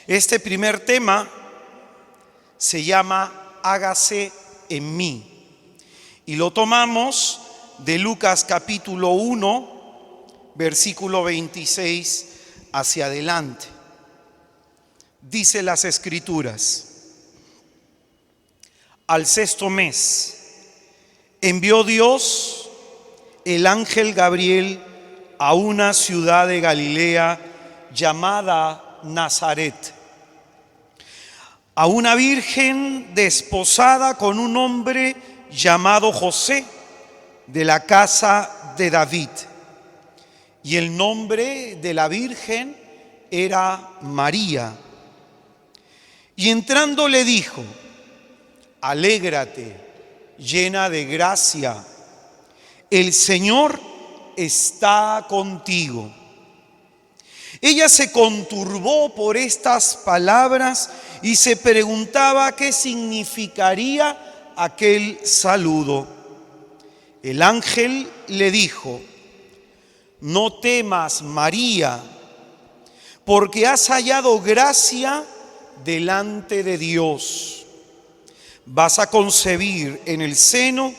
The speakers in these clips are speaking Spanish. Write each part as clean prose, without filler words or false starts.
Este primer tema se llama Hágase en mí y lo tomamos de Lucas capítulo 1, versículo 26 hacia adelante. Dice las Escrituras: al sexto mes envió Dios el ángel Gabriel a una ciudad de Galilea llamada Nazaret, a una virgen desposada con un hombre llamado José, de la casa de David. Y el nombre de la virgen era María. Y entrando le dijo: alégrate, llena de gracia, el Señor está contigo. Ella se conturbó por estas palabras y se preguntaba qué significaría aquel saludo. El ángel le dijo: no temas, María, porque has hallado gracia delante de Dios. Vas a concebir en el seno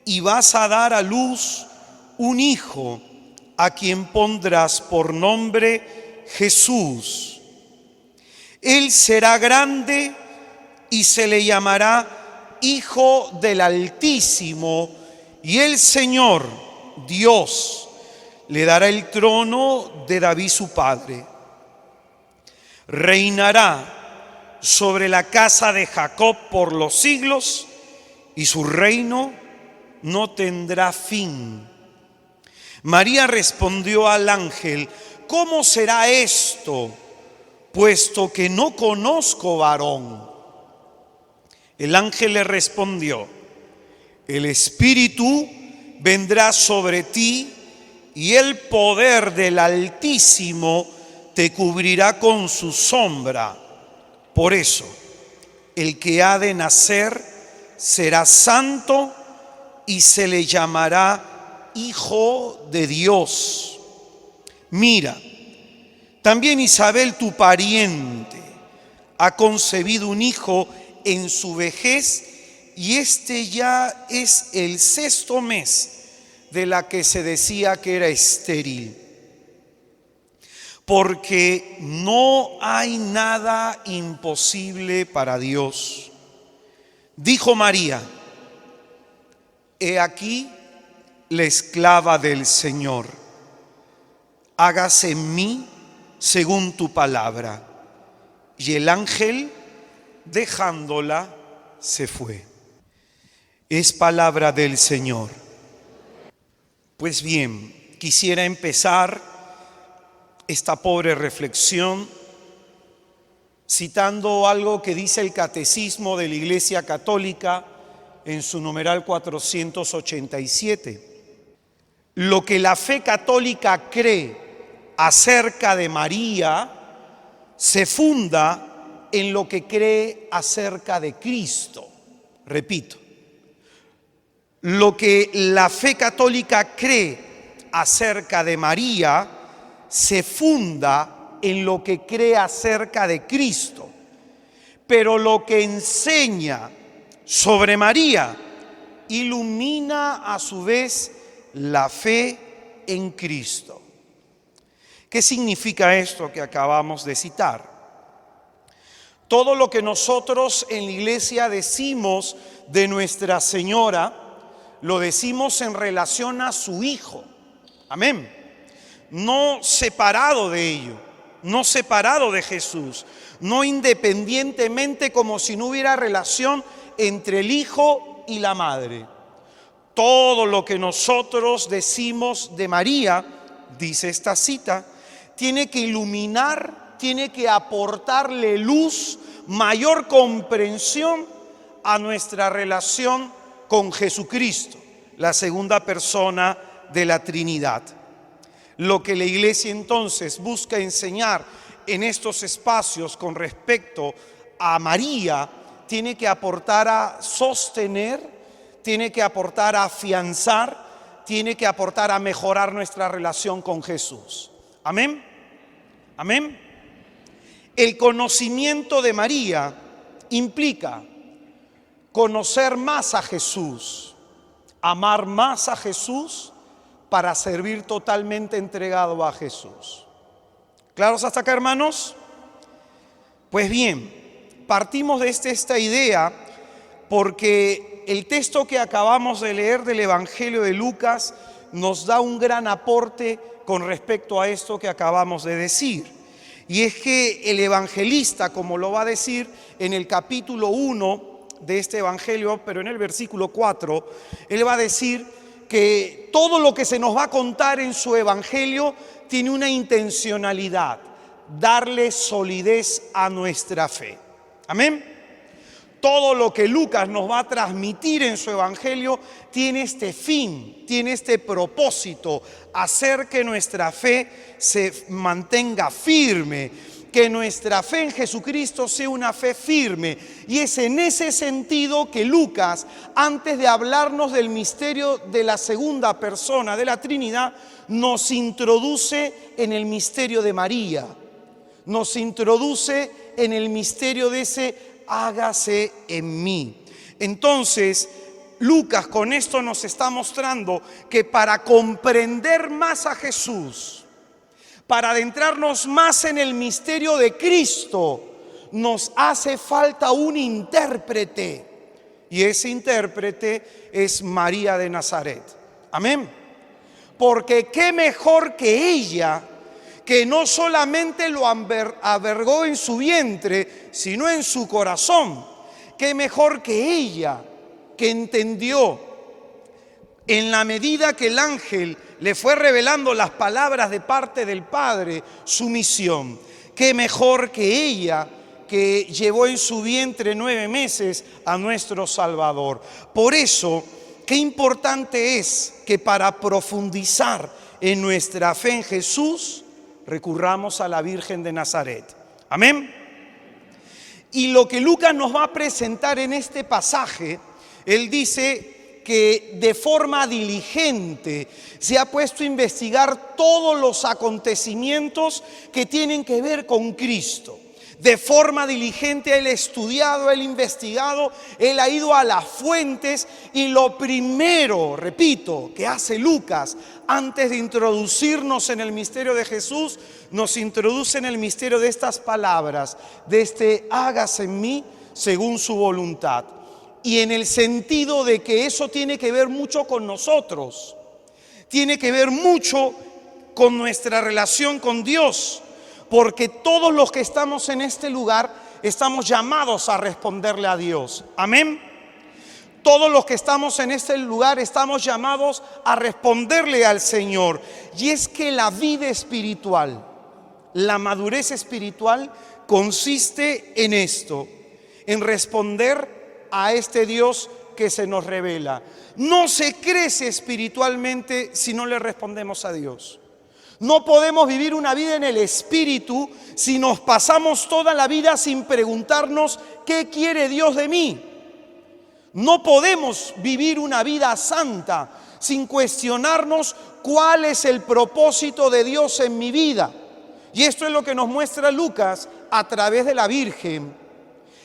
y vas a dar a luz un hijo, a quien pondrás por nombre Jesús. Él será grande y se le llamará Hijo del Altísimo, y el Señor, Dios, le dará el trono de David su padre. Reinará sobre la casa de Jacob por los siglos, y su reino no tendrá fin. María respondió al ángel: ¿cómo será esto, puesto que no conozco varón? El ángel le respondió: el Espíritu vendrá sobre ti y el poder del Altísimo te cubrirá con su sombra. Por eso, el que ha de nacer será santo y se le llamará Hijo de Dios. Mira, también Isabel, tu pariente, ha concebido un hijo en su vejez, y este ya es el sexto mes de la que se decía que era estéril. Porque no hay nada imposible para Dios. Dijo María: he aquí la esclava del Señor, hágase en mí según tu palabra. Y el ángel, dejándola, se fue. Es palabra del Señor. Pues bien, quisiera empezar esta pobre reflexión citando algo que dice el Catecismo de la Iglesia Católica en su numeral 487. Lo que la fe católica cree acerca de María se funda en lo que cree acerca de Cristo. Repito, lo que la fe católica cree acerca de María se funda en lo que cree acerca de Cristo. Pero lo que enseña sobre María ilumina a su vez la fe en Cristo. ¿Qué significa esto que acabamos de citar? Todo lo que nosotros en la iglesia decimos de Nuestra Señora, lo decimos en relación a su Hijo. Amén. No separado de ello, no separado de Jesús, no independientemente, como si no hubiera relación entre el Hijo y la Madre. Todo lo que nosotros decimos de María, dice esta cita, tiene que iluminar, tiene que aportarle luz, mayor comprensión a nuestra relación con Jesucristo, la segunda persona de la Trinidad. Lo que la Iglesia entonces busca enseñar en estos espacios con respecto a María tiene que aportar a sostener, tiene que aportar a afianzar, tiene que aportar a mejorar nuestra relación con Jesús. Amén. Amén. El conocimiento de María implica conocer más a Jesús, amar más a Jesús para servir totalmente entregado a Jesús. ¿Claros hasta acá, hermanos? Pues bien, partimos de esta idea porque el texto que acabamos de leer del Evangelio de Lucas nos da un gran aporte con respecto a esto que acabamos de decir. Y es que el evangelista, como lo va a decir en el capítulo 1 de este evangelio, pero en el versículo 4, él va a decir que todo lo que se nos va a contar en su evangelio tiene una intencionalidad: darle solidez a nuestra fe. Amén. Todo lo que Lucas nos va a transmitir en su evangelio tiene este fin, tiene este propósito: hacer que nuestra fe se mantenga firme, que nuestra fe en Jesucristo sea una fe firme. Y es en ese sentido que Lucas, antes de hablarnos del misterio de la segunda persona de la Trinidad, nos introduce en el misterio de María, nos introduce en el misterio de ese hágase en mí. Entonces, Lucas con esto nos está mostrando que para comprender más a Jesús, para adentrarnos más en el misterio de Cristo, nos hace falta un intérprete. Y ese intérprete es María de Nazaret. Amén. Porque qué mejor que ella, que no solamente lo albergó en su vientre, sino en su corazón. Qué mejor que ella, que entendió en la medida que el ángel le fue revelando las palabras de parte del Padre, su misión. Qué mejor que ella, que llevó en su vientre 9 meses a nuestro Salvador. Por eso, qué importante es que para profundizar en nuestra fe en Jesús, recurramos a la Virgen de Nazaret. Amén. Y lo que Lucas nos va a presentar en este pasaje, él dice que de forma diligente se ha puesto a investigar todos los acontecimientos que tienen que ver con Cristo. De forma diligente él ha estudiado, él ha investigado, él ha ido a las fuentes, y lo primero, repito, que hace Lucas antes de introducirnos en el misterio de Jesús, nos introduce en el misterio de estas palabras, de este hágase en mí según su voluntad. Y en el sentido de que eso tiene que ver mucho con nosotros, tiene que ver mucho con nuestra relación con Dios. Porque todos los que estamos en este lugar estamos llamados a responderle a Dios. Amén. Todos los que estamos en este lugar estamos llamados a responderle al Señor. Y es que la vida espiritual, la madurez espiritual consiste en esto, en responder a este Dios que se nos revela. No se crece espiritualmente si no le respondemos a Dios. No podemos vivir una vida en el Espíritu si nos pasamos toda la vida sin preguntarnos ¿qué quiere Dios de mí? No podemos vivir una vida santa sin cuestionarnos cuál es el propósito de Dios en mi vida. Y esto es lo que nos muestra Lucas a través de la Virgen.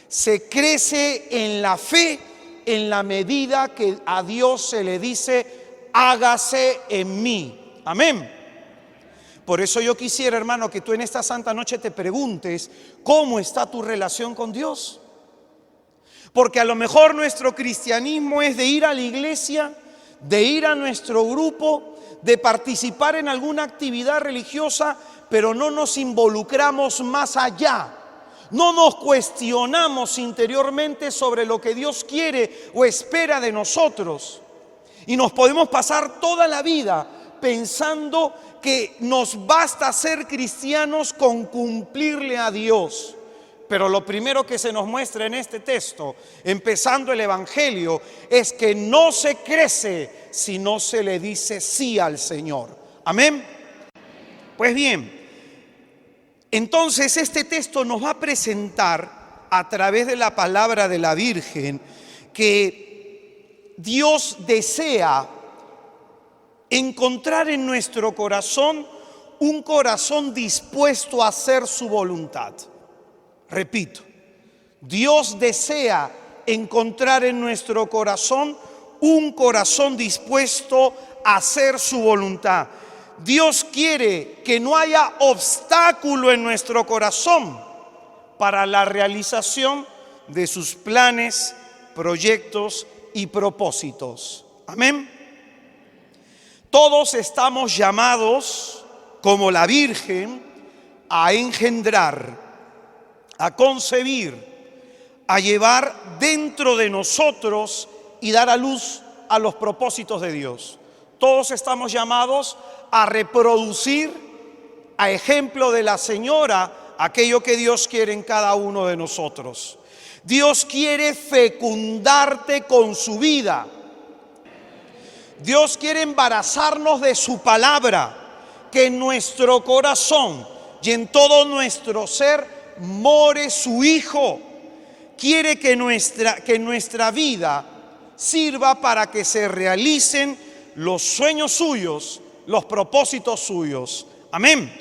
Se crece en la fe en la medida que a Dios se le dice hágase en mí. Amén. Por eso yo quisiera, hermano, que tú en esta santa noche te preguntes ¿cómo está tu relación con Dios? Porque a lo mejor nuestro cristianismo es de ir a la iglesia, de ir a nuestro grupo, de participar en alguna actividad religiosa, pero no nos involucramos más allá. No nos cuestionamos interiormente sobre lo que Dios quiere o espera de nosotros. Y nos podemos pasar toda la vida pensando que nos basta ser cristianos con cumplirle a Dios. Pero lo primero que se nos muestra en este texto, empezando el Evangelio, es que no se crece si no se le dice sí al Señor. Amén. Pues bien, entonces este texto nos va a presentar a través de la palabra de la Virgen que Dios desea encontrar en nuestro corazón un corazón dispuesto a hacer su voluntad. Repito, Dios desea encontrar en nuestro corazón un corazón dispuesto a hacer su voluntad. Dios quiere que no haya obstáculo en nuestro corazón para la realización de sus planes, proyectos y propósitos. Amén. Todos estamos llamados, como la Virgen, a engendrar, a concebir, a llevar dentro de nosotros y dar a luz a los propósitos de Dios. Todos estamos llamados a reproducir, a ejemplo de la Señora, aquello que Dios quiere en cada uno de nosotros. Dios quiere fecundarte con su vida. Dios quiere embarazarnos de su palabra, que en nuestro corazón y en todo nuestro ser more su Hijo. Quiere que nuestra vida sirva para que se realicen los sueños suyos, los propósitos suyos. Amén.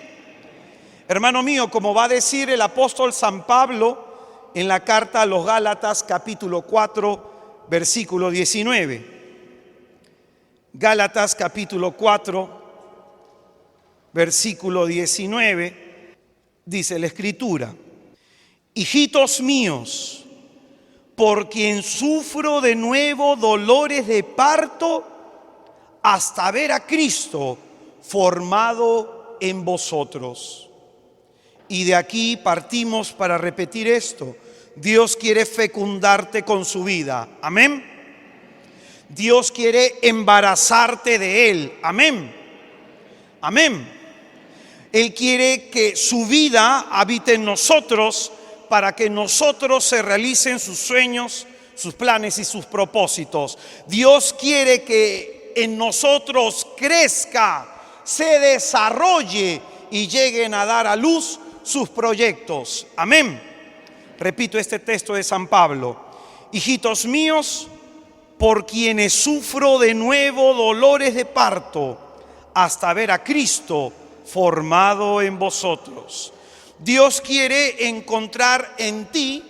Hermano mío, como va a decir el apóstol San Pablo en la carta a los Gálatas, capítulo 4, versículo 19. Gálatas, capítulo 4, versículo 19, dice la Escritura: hijitos míos, por quien sufro de nuevo dolores de parto, hasta ver a Cristo formado en vosotros. Y de aquí partimos para repetir esto. Dios quiere fecundarte con su vida. Amén. Dios quiere embarazarte de Él. Amén. Amén. Él quiere que su vida habite en nosotros para que nosotros se realicen sus sueños, sus planes y sus propósitos. Dios quiere que en nosotros crezca, se desarrolle y lleguen a dar a luz sus proyectos. Amén. Repito este texto de San Pablo: hijitos míos, por quienes sufro de nuevo dolores de parto, hasta ver a Cristo formado en vosotros. Dios quiere encontrar en ti,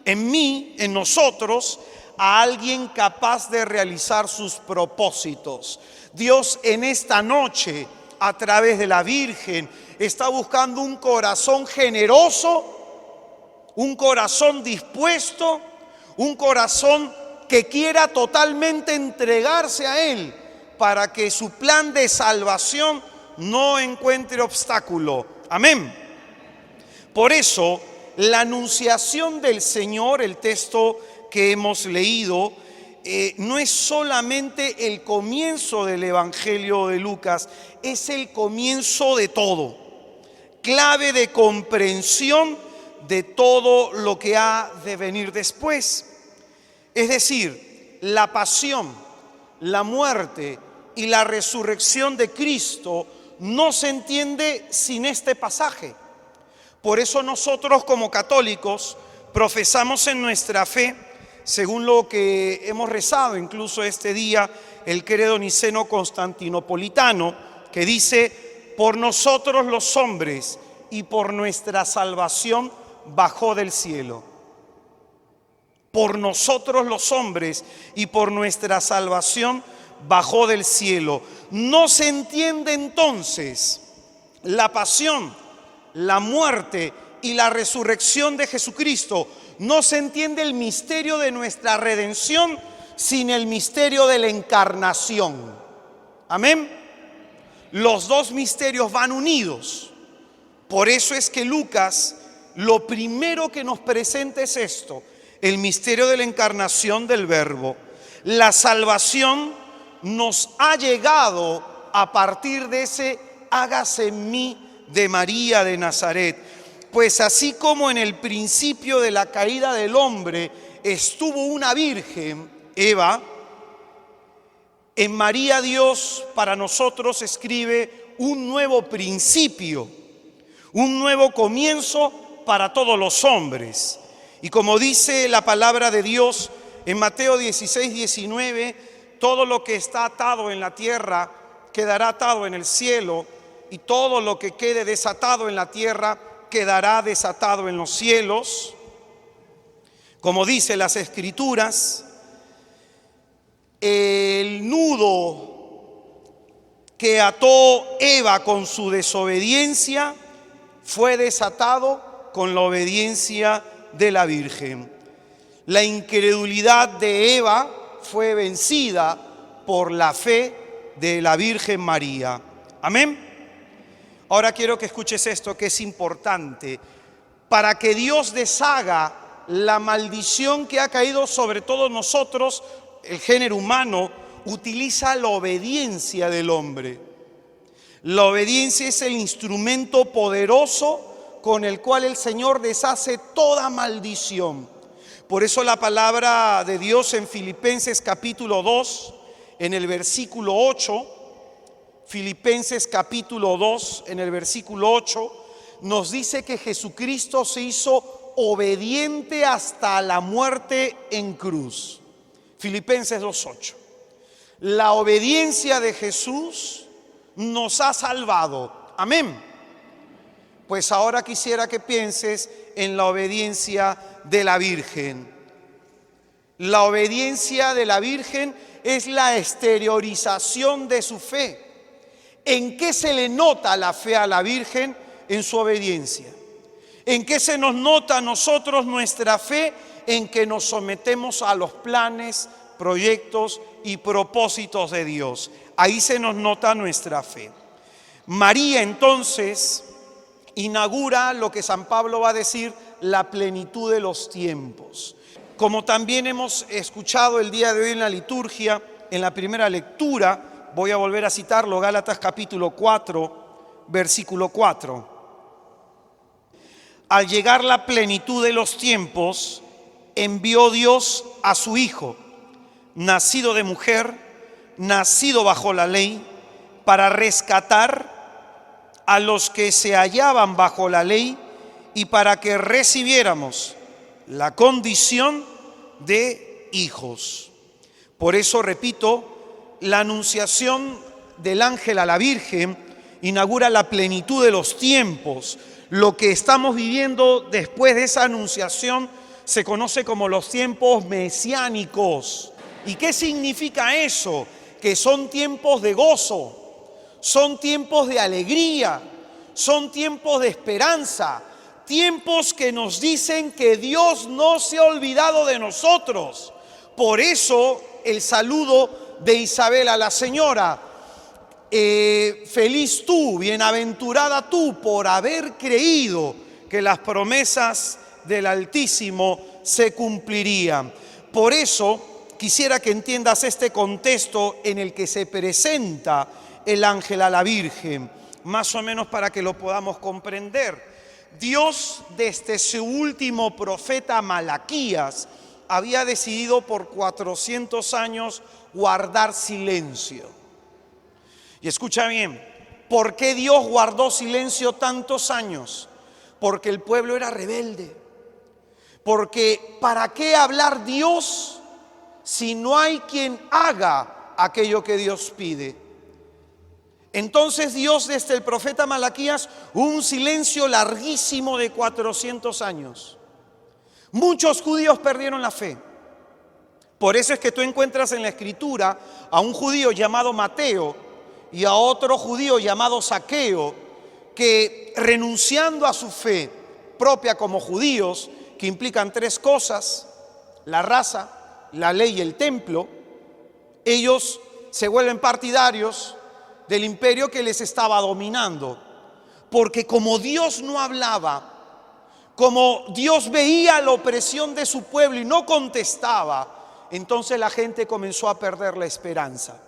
en mí, en nosotros, a alguien capaz de realizar sus propósitos. Dios en esta noche, a través de la Virgen, está buscando un corazón generoso, un corazón dispuesto, un corazón que quiera totalmente entregarse a Él para que su plan de salvación no encuentre obstáculo. Amén. Por eso, la anunciación del Señor, el texto que hemos leído, no es solamente el comienzo del Evangelio de Lucas, es el comienzo de todo, clave de comprensión de todo lo que ha de venir después. Es decir, la pasión, la muerte y la resurrección de Cristo no se entiende sin este pasaje. Por eso nosotros como católicos profesamos en nuestra fe, según lo que hemos rezado incluso este día, el credo niceno-constantinopolitano, que dice: por nosotros los hombres y por nuestra salvación bajó del cielo. Por nosotros los hombres y por nuestra salvación bajó del cielo. No se entiende entonces la pasión, la muerte y la resurrección de Jesucristo. No se entiende el misterio de nuestra redención sin el misterio de la encarnación. Amén. Los dos misterios van unidos. Por eso es que Lucas lo primero que nos presenta es esto: el misterio de la encarnación del Verbo. La salvación nos ha llegado a partir de ese hágase en mí de María de Nazaret. Pues así como en el principio de la caída del hombre estuvo una virgen, Eva, en María Dios para nosotros escribe un nuevo principio, un nuevo comienzo para todos los hombres. Y como dice la palabra de Dios en Mateo 16, 19, todo lo que está atado en la tierra quedará atado en el cielo, y todo lo que quede desatado en la tierra quedará desatado en los cielos. Como dice las Escrituras, el nudo que ató Eva con su desobediencia fue desatado con la obediencia de la Virgen. La incredulidad de Eva fue vencida por la fe de la Virgen María. Amén. Ahora quiero que escuches esto, que es importante. Para que Dios deshaga la maldición que ha caído sobre todos nosotros, el género humano utiliza la obediencia del hombre. La obediencia es el instrumento poderoso con el cual el Señor deshace toda maldición. Por eso la palabra de Dios en Filipenses capítulo 2, en el versículo 8, Filipenses capítulo 2, en el versículo 8, nos dice que Jesucristo se hizo obediente hasta la muerte en cruz. Filipenses 2:8. La obediencia de Jesús nos ha salvado. Amén. Pues ahora quisiera que pienses en la obediencia de la Virgen. La obediencia de la Virgen es la exteriorización de su fe. ¿En qué se le nota la fe a la Virgen? En su obediencia. ¿En qué se nos nota a nosotros nuestra fe? En que nos sometemos a los planes, proyectos y propósitos de Dios. Ahí se nos nota nuestra fe. María entonces inaugura lo que San Pablo va a decir, la plenitud de los tiempos. Como también hemos escuchado el día de hoy en la liturgia, en la primera lectura, voy a volver a citarlo, Gálatas capítulo 4, versículo 4. Al llegar la plenitud de los tiempos, envió Dios a su Hijo, nacido de mujer, nacido bajo la ley, para rescatar a los que se hallaban bajo la ley y para que recibiéramos la condición de hijos. Por eso, repito, la anunciación del ángel a la Virgen inaugura la plenitud de los tiempos. Lo que estamos viviendo después de esa anunciación se conoce como los tiempos mesiánicos. ¿Y qué significa eso? Que son tiempos de gozo, son tiempos de alegría, son tiempos de esperanza, tiempos que nos dicen que Dios no se ha olvidado de nosotros. Por eso el saludo de Isabel a la señora, feliz tú, bienaventurada tú, por haber creído que las promesas del Altísimo se cumplirían. Por eso quisiera que entiendas este contexto en el que se presenta el ángel a la Virgen, más o menos para que lo podamos comprender. Dios, desde su último profeta Malaquías, había decidido por 400 años guardar silencio. Y escucha bien, ¿por qué Dios guardó silencio tantos años? Porque el pueblo era rebelde. Porque ¿para qué hablar Dios si no hay quien haga aquello que Dios pide? Entonces Dios, desde el profeta Malaquías, un silencio larguísimo de 400 años. Muchos judíos perdieron la fe. Por eso es que tú encuentras en la Escritura a un judío llamado Mateo y a otro judío llamado Zaqueo, que renunciando a su fe propia como judíos, que implican tres cosas: la raza, la ley y el templo, ellos se vuelven partidarios del imperio que les estaba dominando. Porque como Dios no hablaba, como Dios veía la opresión de su pueblo y no contestaba, entonces la gente comenzó a perder la esperanza.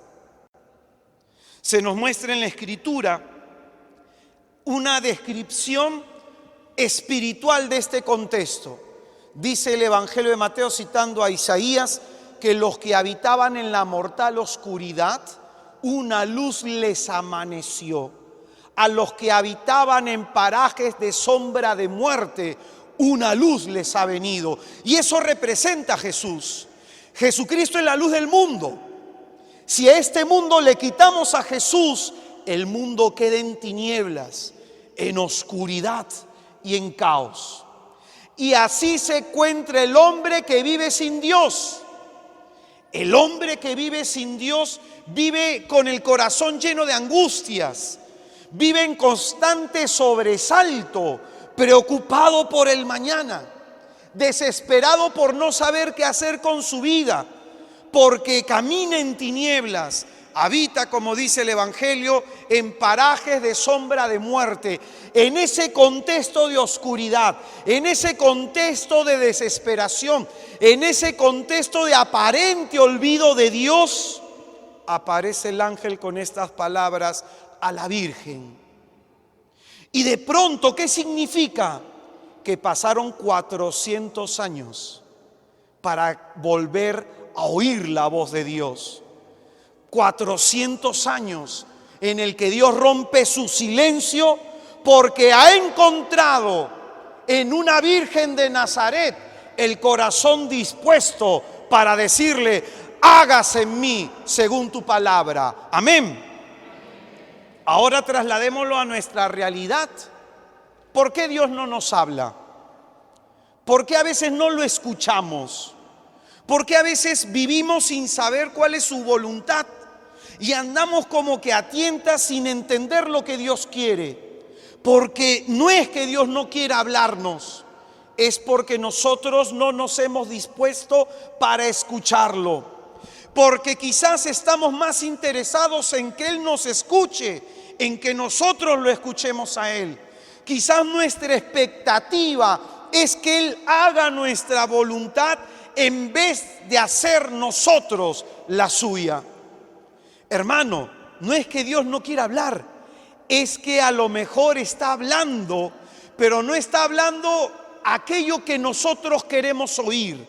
Se nos muestra en la Escritura una descripción espiritual de este contexto. Dice el Evangelio de Mateo, citando a Isaías, que los que habitaban en la mortal oscuridad, una luz les amaneció. A los que habitaban en parajes de sombra de muerte, una luz les ha venido. Y eso representa a Jesús. Jesucristo es la luz del mundo. Si a este mundo le quitamos a Jesús, el mundo queda en tinieblas, en oscuridad, y en caos. Y así se encuentra el hombre que vive sin Dios. El hombre que vive sin Dios vive con el corazón lleno de angustias, vive en constante sobresalto, preocupado por el mañana, desesperado por no saber qué hacer con su vida, porque camina en tinieblas, habita, como dice el Evangelio, en parajes de sombra de muerte. En ese contexto de oscuridad, en ese contexto de desesperación, en ese contexto de aparente olvido de Dios, aparece el ángel con estas palabras a la Virgen. Y de pronto, ¿qué significa? Que pasaron 400 años para volver a oír la voz de Dios. 400 años en el que Dios rompe su silencio porque ha encontrado en una Virgen de Nazaret el corazón dispuesto para decirle: hágase en mí según tu palabra. Amén. Ahora trasladémoslo a nuestra realidad. ¿Por qué Dios no nos habla? ¿Por qué a veces no lo escuchamos? ¿Por qué a veces vivimos sin saber cuál es su voluntad? Y andamos como que a tientas sin entender lo que Dios quiere. Porque no es que Dios no quiera hablarnos, es porque nosotros no nos hemos dispuesto para escucharlo. Porque quizás estamos más interesados en que Él nos escuche, en que nosotros lo escuchemos a Él. Quizás nuestra expectativa es que Él haga nuestra voluntad en vez de hacer nosotros la suya. Hermano, no es que Dios no quiera hablar, es que a lo mejor está hablando, pero no está hablando aquello que nosotros queremos oír.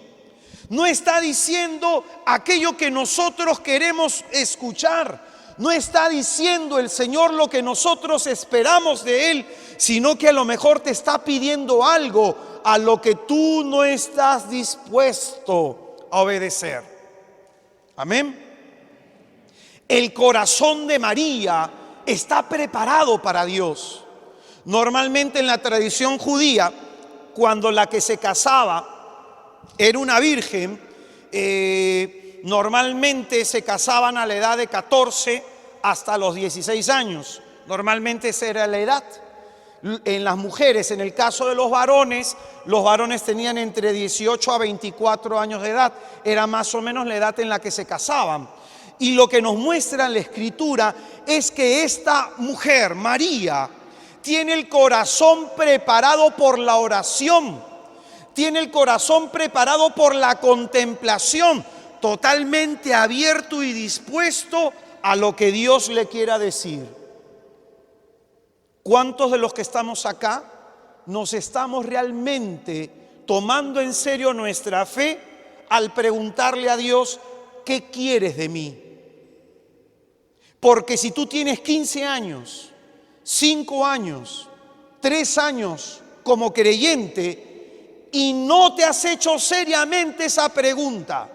No está diciendo aquello que nosotros queremos escuchar. No está diciendo el Señor lo que nosotros esperamos de Él, sino que a lo mejor te está pidiendo algo a lo que tú no estás dispuesto a obedecer. Amén. El corazón de María está preparado para Dios. Normalmente en la tradición judía, cuando la que se casaba era una virgen, normalmente se casaban a la edad de 14 hasta los 16 años. Normalmente esa era la edad. En las mujeres, en el caso de los varones tenían entre 18 a 24 años de edad. Era más o menos la edad en la que se casaban. Y lo que nos muestra la Escritura es que esta mujer, María, tiene el corazón preparado por la oración, tiene el corazón preparado por la contemplación, totalmente abierto y dispuesto a lo que Dios le quiera decir. ¿Cuántos de los que estamos acá nos estamos realmente tomando en serio nuestra fe al preguntarle a Dios: ¿qué quieres de mí? Porque si tú tienes 15 años, 5 años, 3 años como creyente y no te has hecho seriamente esa pregunta,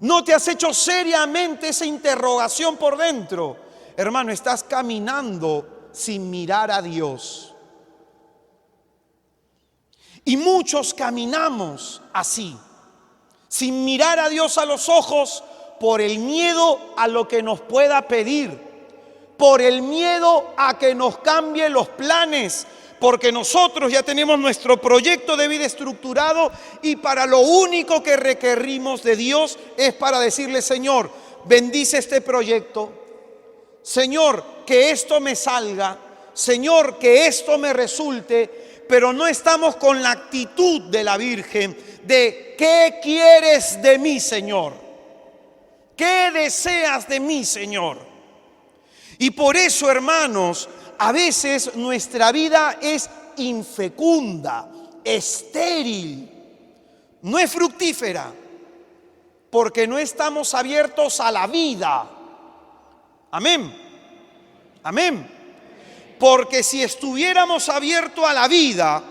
no te has hecho seriamente esa interrogación por dentro, hermano, estás caminando sin mirar a Dios. Y muchos caminamos así, sin mirar a Dios a los ojos, por el miedo a lo que nos pueda pedir, por el miedo a que nos cambie los planes, porque nosotros ya tenemos nuestro proyecto de vida estructurado y para lo único que requerimos de Dios es para decirle: Señor, bendice este proyecto, Señor, que esto me salga, Señor, que esto me resulte, pero no estamos con la actitud de la Virgen de: ¿qué quieres de mí, Señor? ¿Qué deseas de mí, Señor? Y por eso, hermanos, a veces nuestra vida es infecunda, estéril, no es fructífera, porque no estamos abiertos a la vida. Amén. Amén. Porque si estuviéramos abiertos a la vida,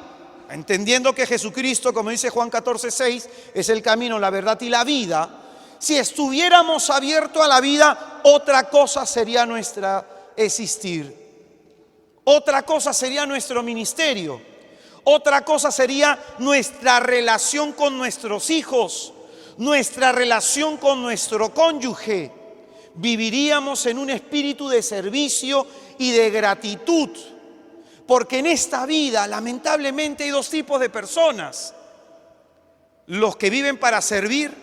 entendiendo que Jesucristo, como dice Juan 14:6, es el camino, la verdad y la vida, si estuviéramos abiertos a la vida, otra cosa sería nuestra existir. Otra cosa sería nuestro ministerio. Otra cosa sería nuestra relación con nuestros hijos, nuestra relación con nuestro cónyuge. Viviríamos en un espíritu de servicio y de gratitud, porque en esta vida lamentablemente hay dos tipos de personas: los que viven para servir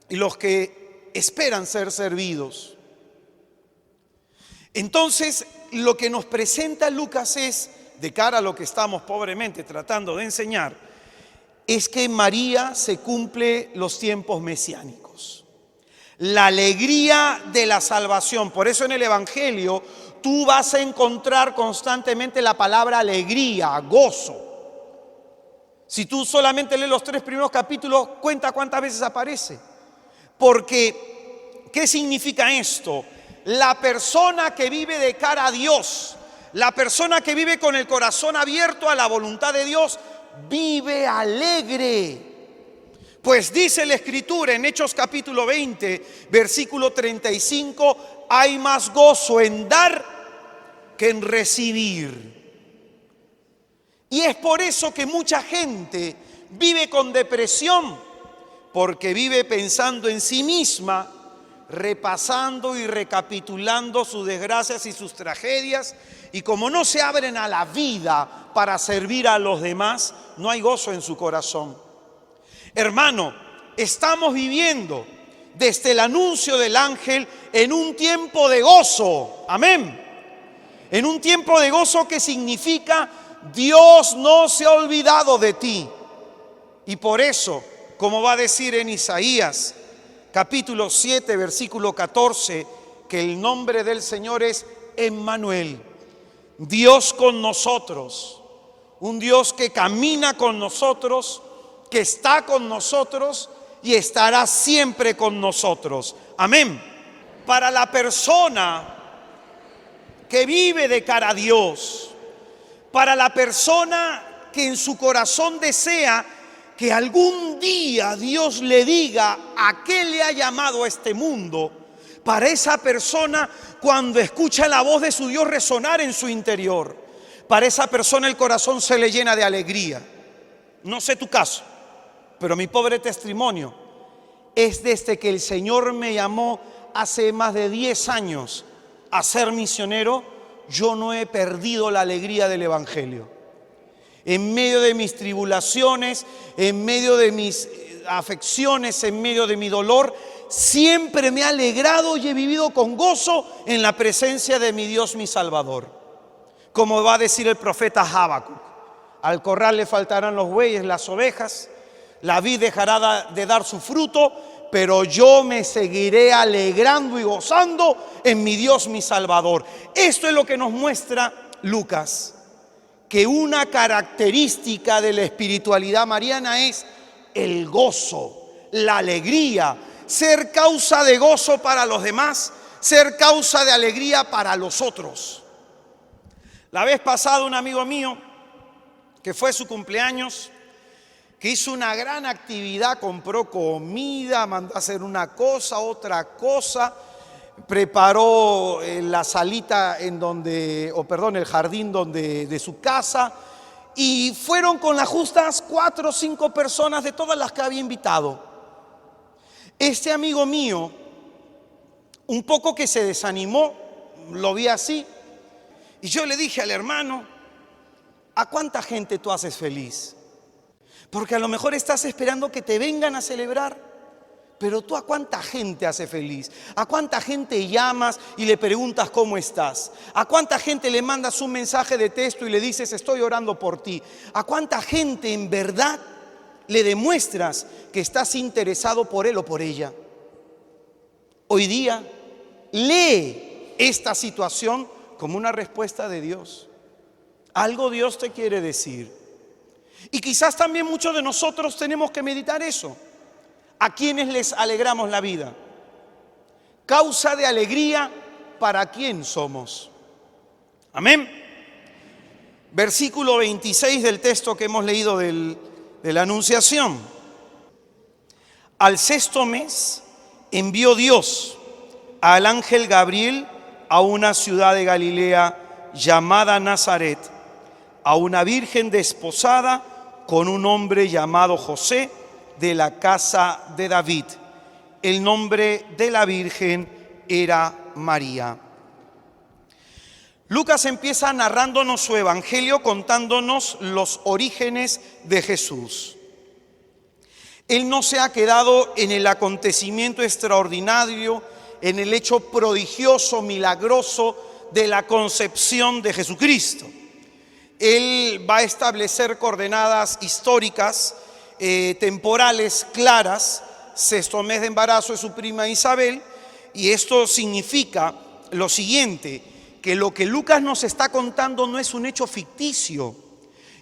y los que esperan ser servidos. Entonces, lo que nos presenta Lucas es, de cara a lo que estamos pobremente tratando de enseñar, es que en María se cumple los tiempos mesiánicos. La alegría de la salvación. Por eso en el Evangelio tú vas a encontrar constantemente la palabra alegría, gozo. Si tú solamente lees los 3 primeros capítulos, cuenta cuántas veces aparece. Porque, ¿qué significa esto? La persona que vive de cara a Dios, la persona que vive con el corazón abierto a la voluntad de Dios, vive alegre. Pues dice la Escritura en Hechos capítulo 20, versículo 35, hay más gozo en dar que en recibir. Y es por eso que mucha gente vive con depresión, porque vive pensando en sí misma, repasando y recapitulando sus desgracias y sus tragedias, y como no se abren a la vida para servir a los demás, no hay gozo en su corazón. Hermano, estamos viviendo desde el anuncio del ángel en un tiempo de gozo, amén. En un tiempo de gozo que significa Dios no se ha olvidado de ti. Y por eso, como va a decir en Isaías capítulo 7, versículo 14, que el nombre del Señor es Emmanuel, Dios con nosotros, un Dios que camina con nosotros, que está con nosotros y estará siempre con nosotros. Amén. Para la persona que vive de cara a Dios, para la persona que en su corazón desea que algún día Dios le diga a qué le ha llamado a este mundo, para esa persona, cuando escucha la voz de su Dios resonar en su interior, para esa persona el corazón se le llena de alegría. No sé tu caso, pero mi pobre testimonio es desde que el Señor me llamó hace más de 10 años a ser misionero, yo no he perdido la alegría del Evangelio. En medio de mis tribulaciones, en medio de mis afecciones, en medio de mi dolor, siempre me he alegrado y he vivido con gozo en la presencia de mi Dios, mi Salvador. Como va a decir el profeta Habacuc: al corral le faltarán los bueyes, las ovejas, la vid dejará de dar su fruto, pero yo me seguiré alegrando y gozando en mi Dios, mi Salvador. Esto es lo que nos muestra Lucas, que una característica de la espiritualidad mariana es el gozo, la alegría, ser causa de gozo para los demás, ser causa de alegría para los otros. La vez pasada un amigo mío, que fue su cumpleaños, que hizo una gran actividad, compró comida, mandó a hacer una cosa, otra cosa, preparó la salita el jardín de su casa, y fueron con las justas 4 o 5 personas de todas las que había invitado. Este amigo mío, un poco que se desanimó, lo vi así, y yo le dije al hermano: ¿a cuánta gente tú haces feliz? Porque a lo mejor estás esperando que te vengan a celebrar, pero tú ¿a cuánta gente haces feliz? ¿A cuánta gente llamas y le preguntas cómo estás? ¿A cuánta gente le mandas un mensaje de texto y le dices estoy orando por ti? ¿A cuánta gente en verdad le demuestras que estás interesado por él o por ella? Hoy día lee esta situación como una respuesta de Dios. Algo Dios te quiere decir. Y quizás también muchos de nosotros tenemos que meditar eso. ¿A quiénes les alegramos la vida? Causa de alegría, ¿para quién somos? Amén. Versículo 26 del texto que hemos leído de la Anunciación. Al 6º mes envió Dios al ángel Gabriel a una ciudad de Galilea llamada Nazaret, a una virgen desposada con un hombre llamado José, de la casa de David. El nombre de la virgen era María. Lucas empieza narrándonos su evangelio, contándonos los orígenes de Jesús. Él no se ha quedado en el acontecimiento extraordinario, en el hecho prodigioso, milagroso de la concepción de Jesucristo. Él va a establecer coordenadas históricas, temporales claras. Sexto mes de embarazo de su prima Isabel, y esto significa lo siguiente, que lo que Lucas nos está contando no es un hecho ficticio,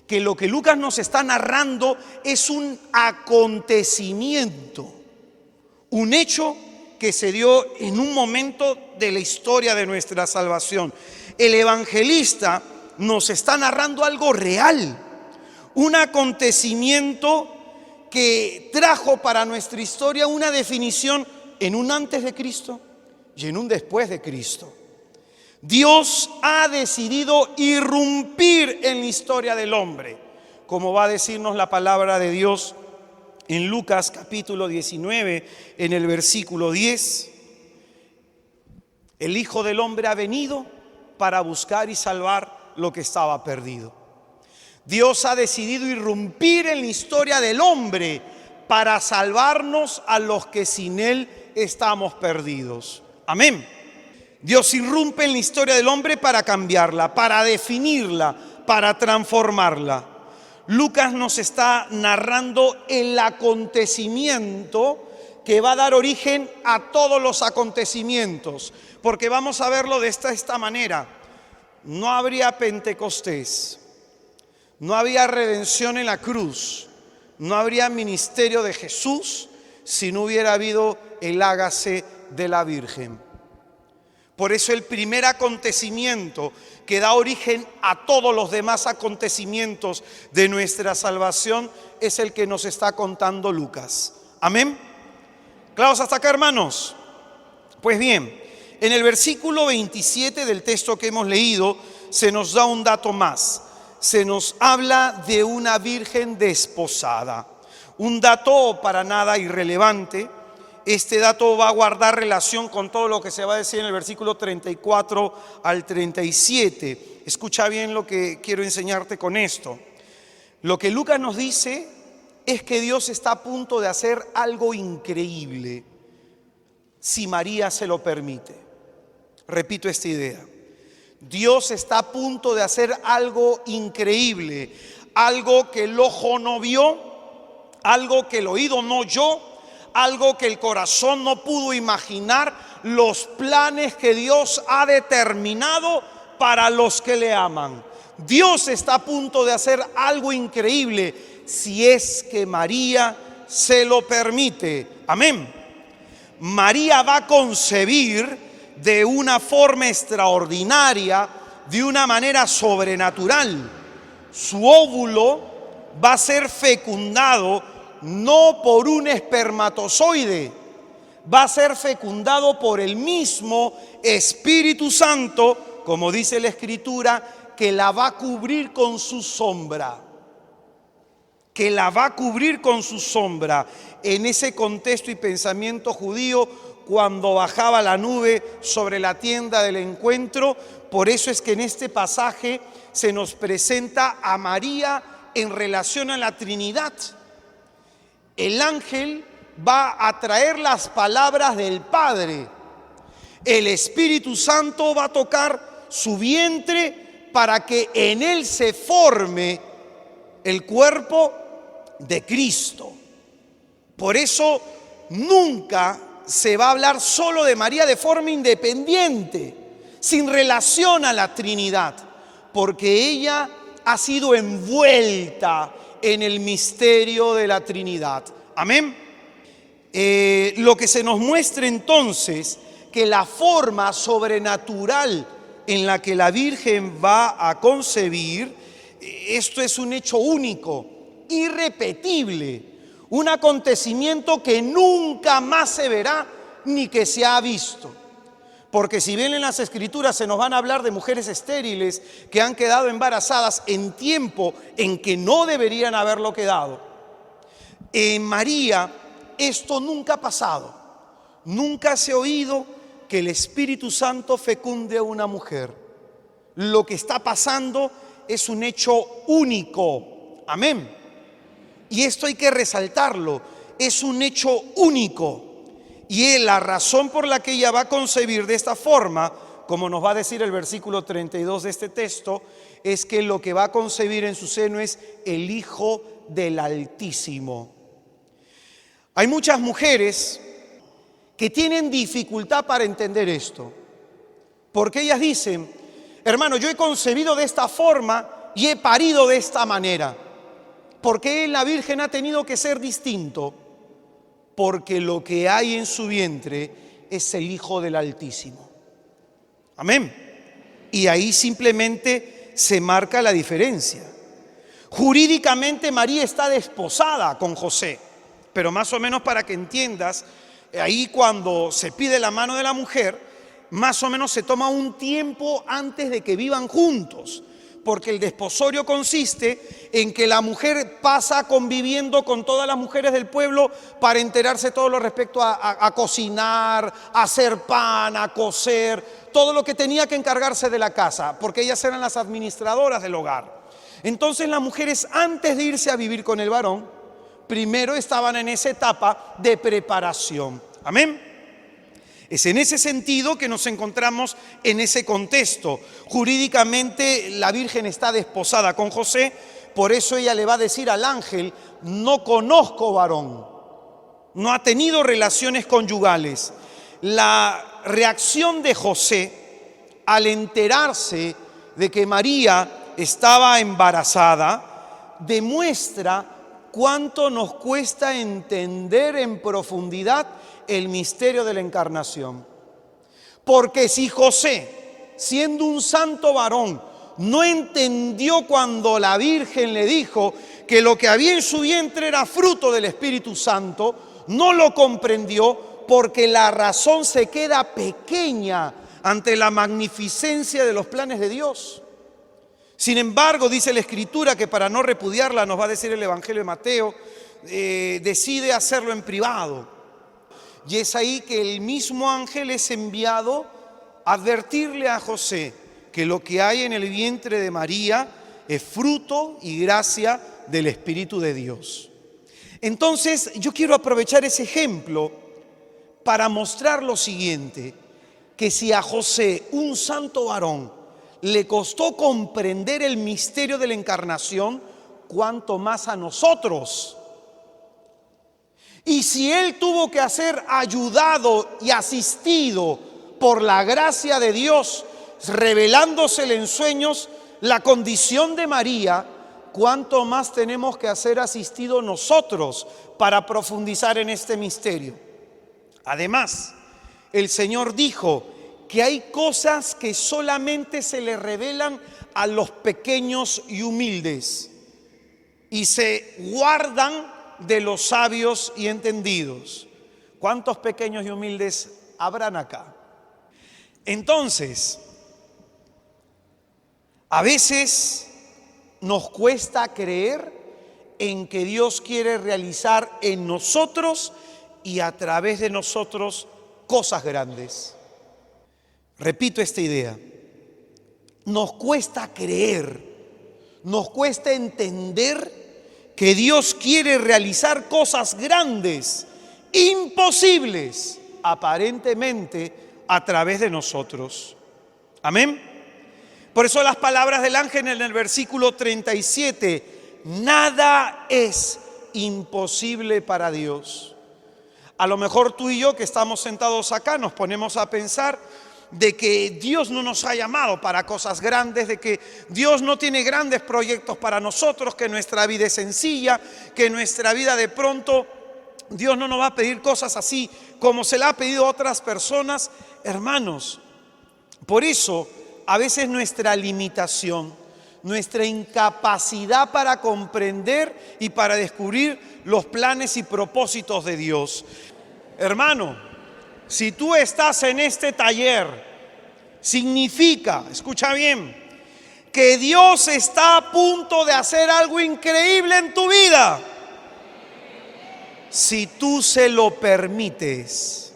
que lo que Lucas nos está narrando es un acontecimiento, un hecho que se dio en un momento de la historia de nuestra salvación. El evangelista nos está narrando algo real, un acontecimiento que trajo para nuestra historia una definición en un antes de Cristo y en un después de Cristo. Dios ha decidido irrumpir en la historia del hombre, como va a decirnos la palabra de Dios en Lucas capítulo 19, en el versículo 10. El Hijo del Hombre ha venido para buscar y salvar lo que estaba perdido. Dios ha decidido irrumpir en la historia del hombre para salvarnos a los que sin Él estamos perdidos. Amén. Dios irrumpe en la historia del hombre para cambiarla, para definirla, para transformarla. Lucas nos está narrando el acontecimiento que va a dar origen a todos los acontecimientos, porque vamos a verlo de esta manera. No habría Pentecostés, no había redención en la cruz, no habría ministerio de Jesús si no hubiera habido el hágase de la Virgen. Por eso el primer acontecimiento que da origen a todos los demás acontecimientos de nuestra salvación es el que nos está contando Lucas. Amén. ¿Claros hasta acá, hermanos? Pues bien, en el versículo 27 del texto que hemos leído se nos da un dato más. Se nos habla de una virgen desposada. Un dato para nada irrelevante. Este dato va a guardar relación con todo lo que se va a decir en el versículo 34 al 37. Escucha bien lo que quiero enseñarte con esto. Lo que Lucas nos dice es que Dios está a punto de hacer algo increíble, si María se lo permite. Repito esta idea. Dios está a punto de hacer algo increíble, algo que el ojo no vio, algo que el oído no oyó, algo que el corazón no pudo imaginar, los planes que Dios ha determinado para los que le aman. Dios está a punto de hacer algo increíble si es que María se lo permite. Amén. María va a concebir de una forma extraordinaria, de una manera sobrenatural. Su óvulo va a ser fecundado no por un espermatozoide, va a ser fecundado por el mismo Espíritu Santo, como dice la Escritura, que la va a cubrir con su sombra. Que la va a cubrir con su sombra. En ese contexto y pensamiento judío, cuando bajaba la nube sobre la tienda del encuentro, por eso es que en este pasaje se nos presenta a María en relación a la Trinidad. El ángel va a traer las palabras del Padre. El Espíritu Santo va a tocar su vientre para que en él se forme el cuerpo de Cristo. Por eso nunca se va a hablar solo de María de forma independiente, sin relación a la Trinidad, porque ella ha sido envuelta en el misterio de la Trinidad. Amén. Lo que se nos muestra entonces, que la forma sobrenatural en la que la Virgen va a concebir, esto es un hecho único, irrepetible, un acontecimiento que nunca más se verá ni que se ha visto. Porque si bien en las Escrituras se nos van a hablar de mujeres estériles que han quedado embarazadas en tiempo en que no deberían haberlo quedado, en María esto nunca ha pasado. Nunca se ha oído que el Espíritu Santo fecunde a una mujer. Lo que está pasando es un hecho único. Amén. Y esto hay que resaltarlo. Es un hecho único. Y la razón por la que ella va a concebir de esta forma, como nos va a decir el versículo 32 de este texto, es que lo que va a concebir en su seno es el Hijo del Altísimo. Hay muchas mujeres que tienen dificultad para entender esto, porque ellas dicen: hermano, yo he concebido de esta forma y he parido de esta manera. ¿Por qué la Virgen ha tenido que ser distinto? Porque lo que hay en su vientre es el Hijo del Altísimo. Amén. Y ahí simplemente se marca la diferencia. Jurídicamente María está desposada con José, pero más o menos para que entiendas, ahí cuando se pide la mano de la mujer, más o menos se toma un tiempo antes de que vivan juntos, porque el desposorio consiste en que la mujer pasa conviviendo con todas las mujeres del pueblo para enterarse todo lo respecto a cocinar, a hacer pan, a coser, todo lo que tenía que encargarse de la casa, porque ellas eran las administradoras del hogar. Entonces las mujeres, antes de irse a vivir con el varón, primero estaban en esa etapa de preparación. Amén. Es en ese sentido que nos encontramos en ese contexto. Jurídicamente la Virgen está desposada con José, por eso ella le va a decir al ángel: no conozco varón, no ha tenido relaciones conyugales. La reacción de José al enterarse de que María estaba embarazada demuestra cuánto nos cuesta entender en profundidad el misterio de la encarnación. Porque si José, siendo un santo varón, no entendió cuando la Virgen le dijo que lo que había en su vientre era fruto del Espíritu Santo, no lo comprendió, porque la razón se queda pequeña ante la magnificencia de los planes de Dios. Sin embargo, dice la Escritura que, para no repudiarla, nos va a decir el Evangelio de Mateo, decide hacerlo en privado. Y es ahí que el mismo ángel es enviado a advertirle a José que lo que hay en el vientre de María es fruto y gracia del Espíritu de Dios. Entonces, yo quiero aprovechar ese ejemplo para mostrar lo siguiente: que si a José, un santo varón, le costó comprender el misterio de la encarnación, cuánto más a nosotros. Y si él tuvo que ser ayudado y asistido por la gracia de Dios, revelándosele en sueños la condición de María, cuánto más tenemos que ser asistidos nosotros para profundizar en este misterio. Además, el Señor dijo que hay cosas que solamente se le revelan a los pequeños y humildes y se guardan de los sabios y entendidos. ¿Cuántos pequeños y humildes habrán acá? Entonces, a veces nos cuesta creer en que Dios quiere realizar en nosotros y a través de nosotros cosas grandes. Repito esta idea. Nos cuesta creer, nos cuesta entender que Dios quiere realizar cosas grandes, imposibles, aparentemente, a través de nosotros. Amén. Por eso las palabras del ángel en el versículo 37, nada es imposible para Dios. A lo mejor tú y yo, que estamos sentados acá, nos ponemos a pensar de que Dios no nos ha llamado para cosas grandes, de que Dios no tiene grandes proyectos para nosotros, que nuestra vida es sencilla, que nuestra vida de pronto Dios no nos va a pedir cosas así como se la ha pedido a otras personas. Hermanos, por eso a veces nuestra limitación, nuestra incapacidad para comprender y para descubrir los planes y propósitos de Dios. Hermano, Si tú estás en este taller, significa, escucha bien, que Dios está a punto de hacer algo increíble en tu vida. Si tú se lo permites.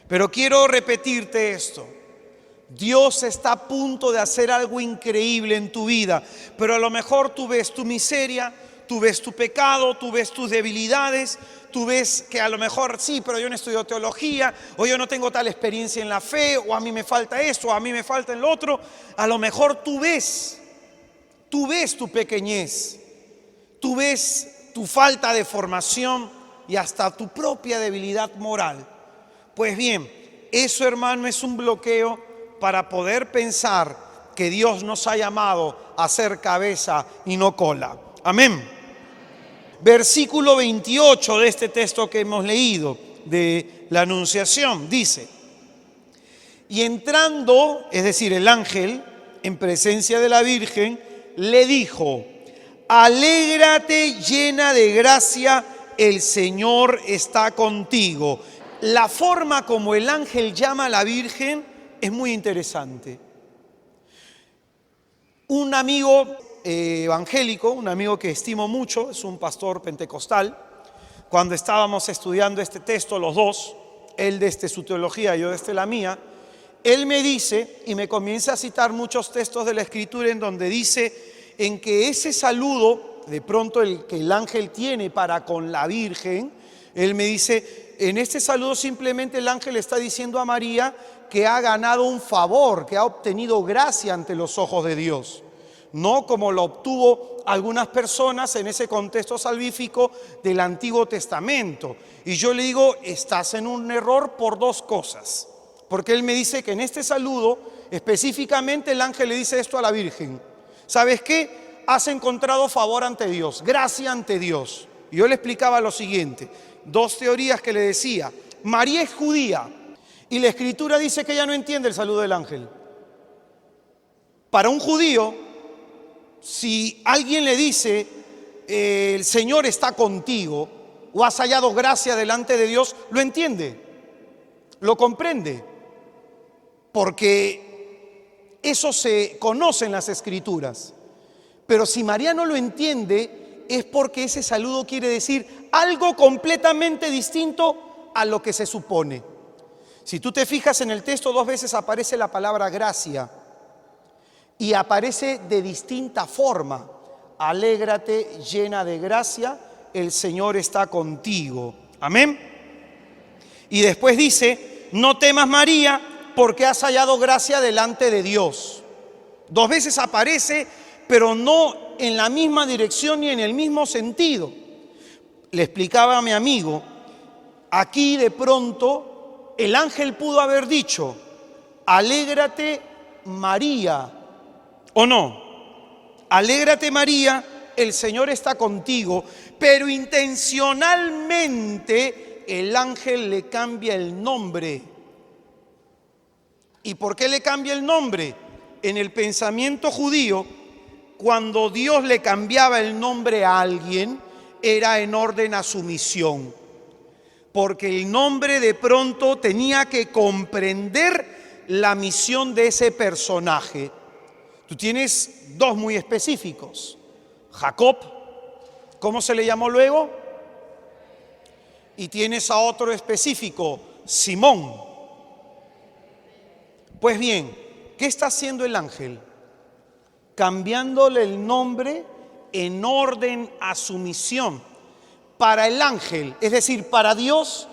Pero quiero repetirte esto. Dios está a punto de hacer algo increíble en tu vida, pero a lo mejor tú ves tu miseria, tú ves tu pecado, tú ves tus debilidades, tú ves que a lo mejor sí, pero yo no estudio teología, o yo no tengo tal experiencia en la fe, o a mí me falta esto, o a mí me falta el otro. A lo mejor tú ves tu pequeñez, tú ves tu falta de formación y hasta tu propia debilidad moral. Pues bien, eso, hermano, es un bloqueo para poder pensar que Dios nos ha llamado a ser cabeza y no cola. Amén. Versículo 28 de este texto que hemos leído de la Anunciación dice: y entrando, es decir, el ángel en presencia de la Virgen, le dijo: alégrate llena de gracia, el Señor está contigo. La forma como el ángel llama a la Virgen es muy interesante. Un amigo evangélico, un amigo que estimo mucho, es un pastor pentecostal. Cuando estábamos estudiando este texto los dos, él desde su teología, yo desde la mía, él me dice y me comienza a citar muchos textos de la Escritura en donde dice en que ese saludo, de pronto el que el ángel tiene para con la Virgen, él me dice, en este saludo simplemente el ángel está diciendo a María que ha ganado un favor, que ha obtenido gracia ante los ojos de Dios. No como lo obtuvo algunas personas en ese contexto salvífico del Antiguo Testamento. Y yo le digo, estás en un error por dos cosas. Porque él me dice que en este saludo, específicamente el ángel le dice esto a la Virgen: ¿sabes qué? Has encontrado favor ante Dios, gracia ante Dios. Y yo le explicaba lo siguiente, dos teorías que le decía. María es judía y la Escritura dice que ella no entiende el saludo del ángel. Para un judío, si alguien le dice, el Señor está contigo, o has hallado gracia delante de Dios, lo entiende, lo comprende, porque eso se conoce en las Escrituras. Pero si María no lo entiende, es porque ese saludo quiere decir algo completamente distinto a lo que se supone. Si tú te fijas en el texto, dos veces aparece la palabra gracia. Y aparece de distinta forma: alégrate llena de gracia, el Señor está contigo. Amén. Y después dice: no temas, María, porque has hallado gracia delante de Dios. Dos veces aparece, pero no en la misma dirección ni en el mismo sentido. Le explicaba a mi amigo, aquí de pronto el ángel pudo haber dicho: alégrate, María. ¿O no? Alégrate, María, el Señor está contigo. Pero intencionalmente el ángel le cambia el nombre. ¿Y por qué le cambia el nombre? En el pensamiento judío, cuando Dios le cambiaba el nombre a alguien, era en orden a su misión. Porque el nombre de pronto tenía que comprender la misión de ese personaje. Tú tienes dos muy específicos. Jacob, ¿cómo se le llamó luego? Y tienes a otro específico, Simón. Pues bien, ¿qué está haciendo el ángel? Cambiándole el nombre en orden a su misión. Para el ángel, es decir, para Dios,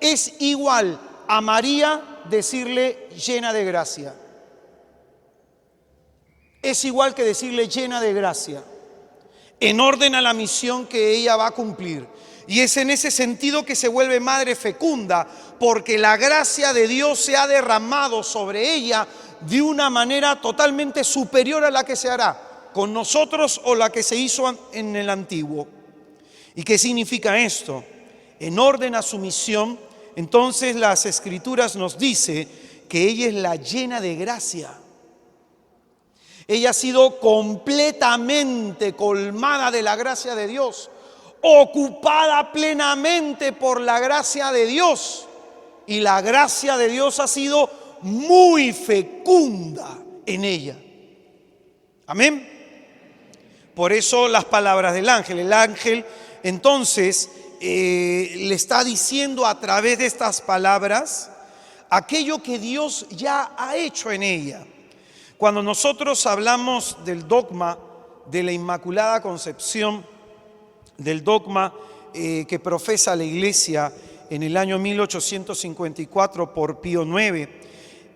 es igual a María decirle llena de gracia. Es igual que decirle llena de gracia, en orden a la misión que ella va a cumplir. Y es en ese sentido que se vuelve madre fecunda, porque la gracia de Dios se ha derramado sobre ella de una manera totalmente superior a la que se hará con nosotros o la que se hizo en el antiguo. ¿Y qué significa esto? En orden a su misión, entonces las Escrituras nos dice que ella es la llena de gracia. Ella ha sido completamente colmada de la gracia de Dios, ocupada plenamente por la gracia de Dios. y la gracia de Dios ha sido muy fecunda en ella. Amén. Por eso las palabras del ángel. El ángel entonces le está diciendo a través de estas palabras aquello que Dios ya ha hecho en ella. Cuando nosotros hablamos del dogma de la Inmaculada Concepción, del dogma que profesa la Iglesia en el año 1854 por Pío IX,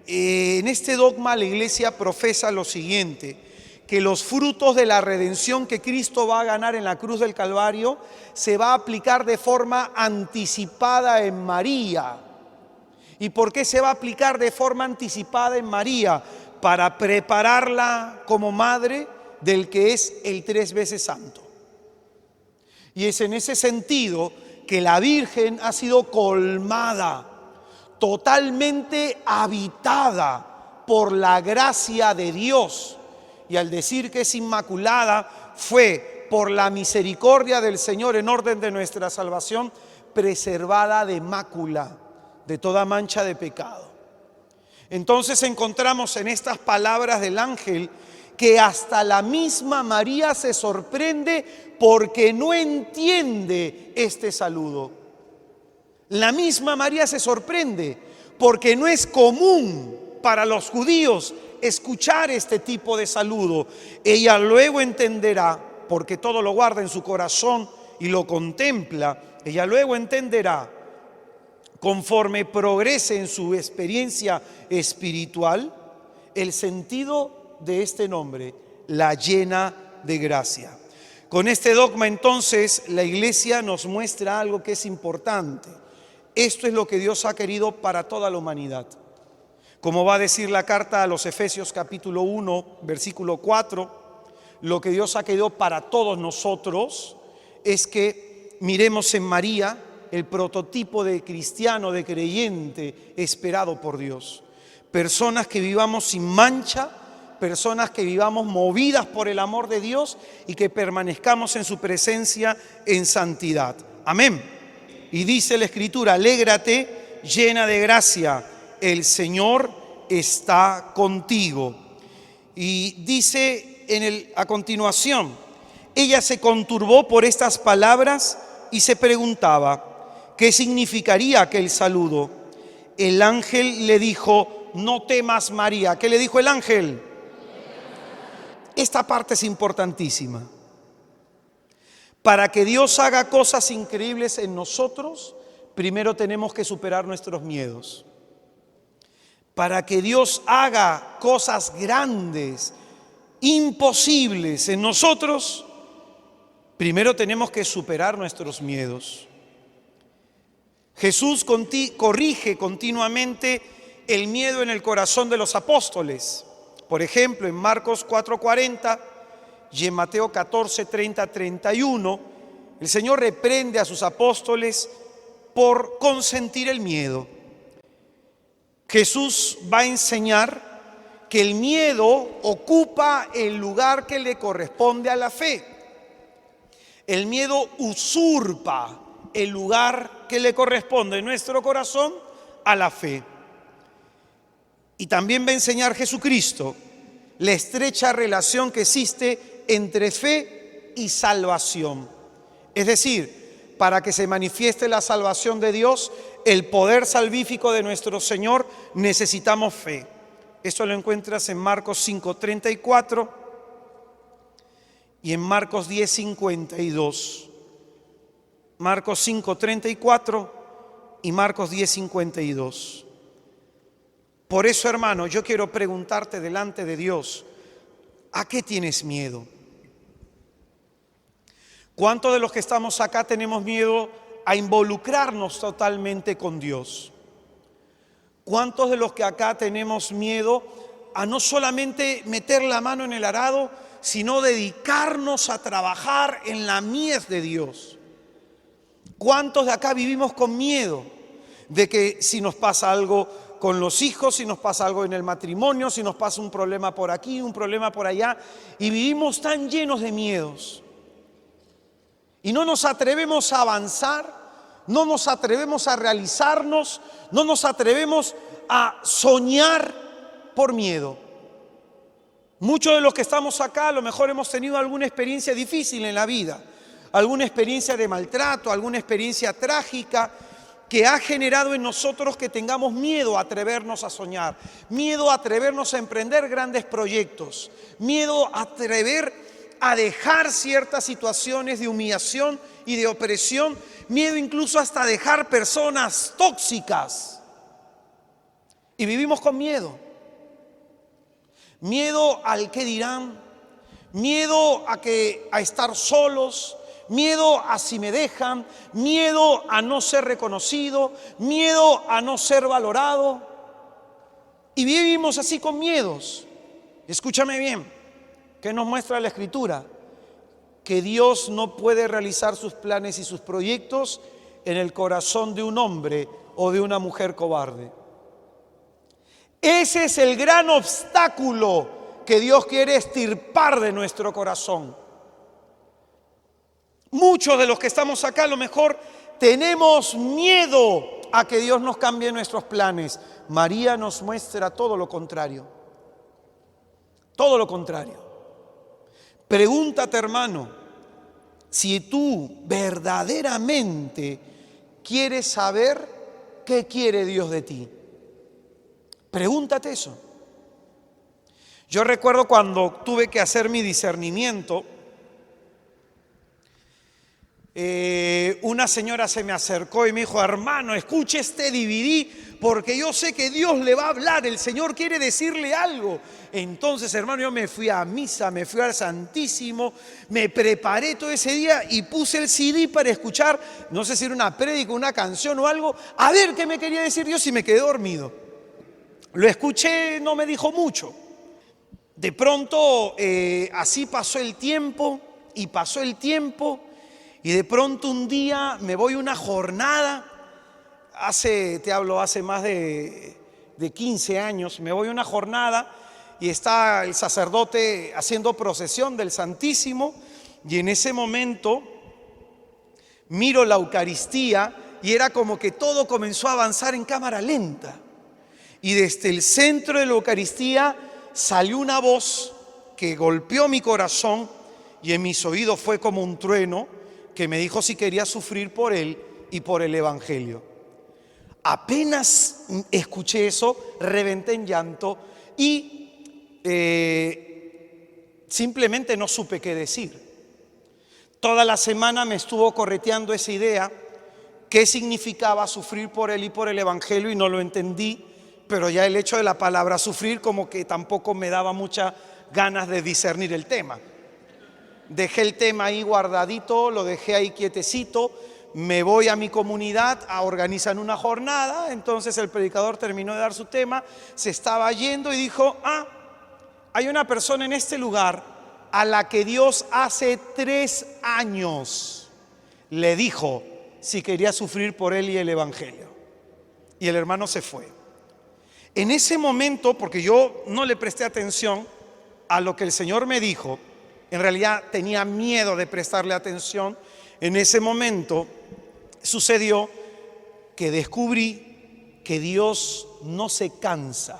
en este dogma la Iglesia profesa lo siguiente: que los frutos de la redención que Cristo va a ganar en la cruz del Calvario se va a aplicar de forma anticipada en María. ¿Y por qué se va a aplicar de forma anticipada en María? Para prepararla como madre del que es el 3 veces santo. Y es en ese sentido que la Virgen ha sido colmada, totalmente habitada por la gracia de Dios. Y al decir que es inmaculada, fue por la misericordia del Señor en orden de nuestra salvación, preservada de mácula, de toda mancha de pecado. Entonces encontramos en estas palabras del ángel que hasta la misma María se sorprende porque no entiende este saludo. La misma María se sorprende porque no es común para los judíos escuchar este tipo de saludo. Ella luego entenderá, porque todo lo guarda en su corazón y lo contempla, ella luego entenderá, conforme progrese en su experiencia espiritual, el sentido de este nombre, la llena de gracia. Con este dogma entonces la Iglesia nos muestra algo que es importante. Esto es lo que Dios ha querido para toda la humanidad. Como va a decir la carta a los Efesios capítulo 1, versículo 4, lo que Dios ha querido para todos nosotros es que miremos en María el prototipo de cristiano, de creyente esperado por Dios. Personas que vivamos sin mancha, personas que vivamos movidas por el amor de Dios y que permanezcamos en su presencia en santidad. Amén. Y dice la Escritura: alégrate, llena de gracia, el Señor está contigo. Y dice a continuación, ella se conturbó por estas palabras y se preguntaba qué significaría aquel saludo. El ángel le dijo: no temas, María. ¿Qué le dijo el ángel? Esta parte es importantísima. Para que Dios haga cosas increíbles en nosotros, primero tenemos que superar nuestros miedos. Para que Dios haga cosas grandes, imposibles en nosotros, primero tenemos que superar nuestros miedos. Jesús corrige continuamente el miedo en el corazón de los apóstoles. Por ejemplo, en Marcos 4:40 y en Mateo 14:30-31, el Señor reprende a sus apóstoles por consentir el miedo. Jesús va a enseñar que el miedo ocupa el lugar que le corresponde a la fe. El miedo usurpa el lugar que le corresponde en nuestro corazón a la fe. Y también va a enseñar Jesucristo la estrecha relación que existe entre fe y salvación. Es decir, para que se manifieste la salvación de Dios, el poder salvífico de nuestro Señor, necesitamos fe. Esto lo encuentras en Marcos 5:34 y en Marcos 10:52. Marcos 5:34 y Marcos 10:52. Por eso, hermano, yo quiero preguntarte delante de Dios, ¿a qué tienes miedo? ¿Cuántos de los que estamos acá tenemos miedo a involucrarnos totalmente con Dios? ¿Cuántos de los que acá tenemos miedo a no solamente meter la mano en el arado, sino dedicarnos a trabajar en la mies de Dios? ¿Cuántos de acá vivimos con miedo de que si nos pasa algo con los hijos, si nos pasa algo en el matrimonio, si nos pasa un problema por aquí, un problema por allá, y vivimos tan llenos de miedos? Y no nos atrevemos a avanzar no nos atrevemos a realizarnos, no nos atrevemos a soñar por miedo. Muchos de los que estamos acá a lo mejor hemos tenido alguna experiencia difícil en la vida, alguna experiencia de maltrato, alguna experiencia trágica que ha generado en nosotros que tengamos miedo a atrevernos a soñar, miedo a atrevernos a emprender grandes proyectos, miedo a atrever a dejar ciertas situaciones de humillación y de opresión, miedo incluso hasta a dejar personas tóxicas. Y vivimos con miedo. Miedo al qué dirán, miedo a estar solos, miedo a si me dejan, miedo a no ser reconocido, miedo a no ser valorado. Y vivimos así con miedos. Escúchame bien, ¿qué nos muestra la Escritura? Que Dios no puede realizar sus planes y sus proyectos en el corazón de un hombre o de una mujer cobarde. Ese es el gran obstáculo que Dios quiere extirpar de nuestro corazón. Muchos de los que estamos acá a lo mejor tenemos miedo a que Dios nos cambie nuestros planes. María nos muestra todo lo contrario. Todo lo contrario. Pregúntate, hermano, si tú verdaderamente quieres saber qué quiere Dios de ti. Pregúntate eso. Yo recuerdo cuando tuve que hacer mi discernimiento, una señora se me acercó y me dijo: hermano, escuche este DVD porque yo sé que Dios le va a hablar, el Señor quiere decirle algo. Entonces, hermano, yo me fui a misa, me fui al Santísimo, me preparé todo ese día y puse el CD para escuchar, no sé si era una prédica, una canción o algo, a ver qué me quería decir Dios, y me quedé dormido. Lo escuché, no me dijo mucho. De pronto, así pasó el tiempo y pasó el tiempo. Y de pronto un día me voy a una jornada, te hablo hace más de 15 años, me voy a una jornada y está el sacerdote haciendo procesión del Santísimo, y en ese momento miro la Eucaristía y era como que todo comenzó a avanzar en cámara lenta. Y desde el centro de la Eucaristía salió una voz que golpeó mi corazón y en mis oídos fue como un trueno, que me dijo si quería sufrir por Él y por el Evangelio. Apenas escuché eso, reventé en llanto y simplemente no supe qué decir. Toda la semana me estuvo correteando esa idea, qué significaba sufrir por Él y por el Evangelio, y no lo entendí, pero ya el hecho de la palabra sufrir como que tampoco me daba muchas ganas de discernir el tema. Dejé el tema ahí guardadito, lo dejé ahí quietecito, me voy a mi comunidad, organizan una jornada, entonces el predicador terminó de dar su tema, se estaba yendo y dijo: hay una persona en este lugar a la que Dios hace 3 años le dijo si quería sufrir por Él y el Evangelio. Y el hermano se fue. En ese momento, porque yo no le presté atención a lo que el Señor me dijo, en realidad tenía miedo de prestarle atención. En ese momento sucedió que descubrí que Dios no se cansa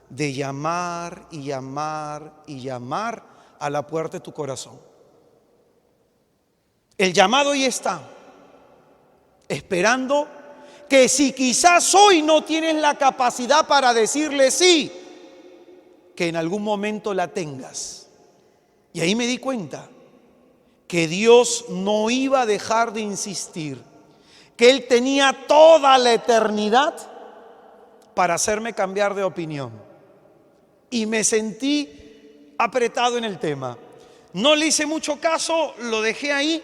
de llamar y llamar y llamar a la puerta de tu corazón. El llamado ahí está, esperando que si quizás hoy no tienes la capacidad para decirle sí, que en algún momento la tengas. Y ahí me di cuenta que Dios no iba a dejar de insistir, que Él tenía toda la eternidad para hacerme cambiar de opinión. Y me sentí apretado en el tema. No le hice mucho caso, lo dejé ahí.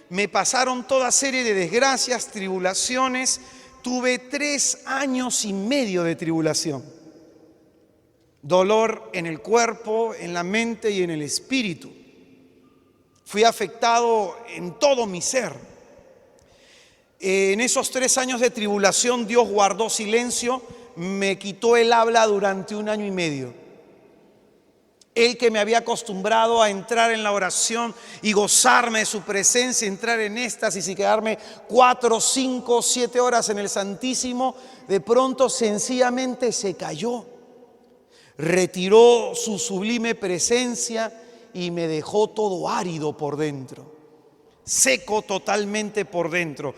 Me pasaron toda serie de desgracias, tribulaciones. Tuve 3 años y medio de tribulación. Dolor en el cuerpo, en la mente y en el espíritu. Fui afectado en todo mi ser. En esos 3 años de tribulación Dios guardó silencio, me quitó el habla durante 1 año y medio. Él que me había acostumbrado a entrar en la oración y gozarme de su presencia, entrar en éxtasis y quedarme 4, 5, 7 horas en el Santísimo, de pronto sencillamente se cayó. Retiró su sublime presencia y me dejó todo árido por dentro, seco totalmente por dentro.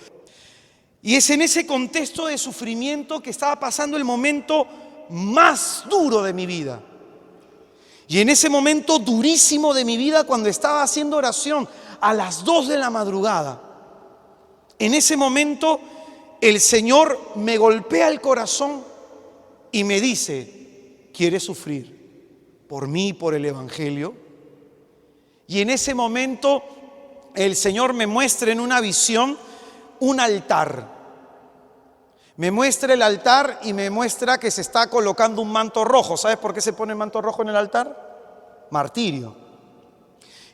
Y es en ese contexto de sufrimiento que estaba pasando el momento más duro de mi vida. Y en ese momento durísimo de mi vida, cuando estaba haciendo oración a las 2 de la madrugada, en ese momento el Señor me golpea el corazón y me dice: ¿quieres sufrir por mí y por el Evangelio? Y en ese momento el Señor me muestra en una visión un altar. Me muestra el altar y me muestra que se está colocando un manto rojo. ¿Sabes por qué se pone el manto rojo en el altar? Martirio.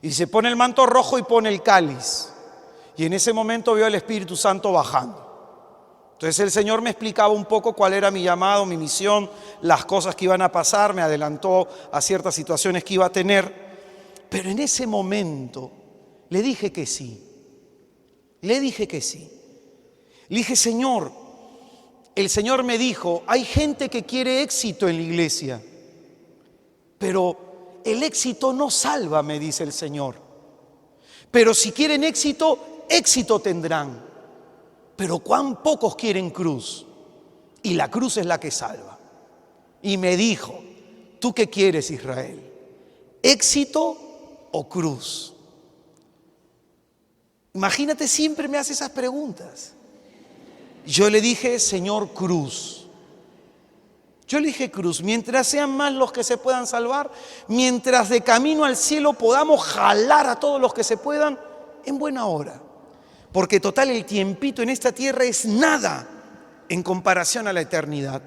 Y se pone el manto rojo y pone el cáliz. Y en ese momento veo el Espíritu Santo bajando. Entonces el Señor me explicaba un poco cuál era mi llamado, mi misión, las cosas que iban a pasar, me adelantó a ciertas situaciones que iba a tener. Pero en ese momento le dije que sí. Le dije que sí. Le dije: Señor, el Señor me dijo, hay gente que quiere éxito en la iglesia, pero el éxito no salva, me dice el Señor. Pero si quieren éxito, éxito tendrán. Pero cuán pocos quieren cruz. Y la cruz es la que salva. Y me dijo: ¿tú qué quieres, Israel? ¿Éxito o cruz? Imagínate, siempre me hace esas preguntas. Yo le dije: Señor, cruz. Yo le dije: cruz. Mientras sean más los que se puedan salvar, mientras de camino al cielo podamos jalar a todos los que se puedan, en buena hora. Porque total, el tiempito en esta tierra es nada en comparación a la eternidad.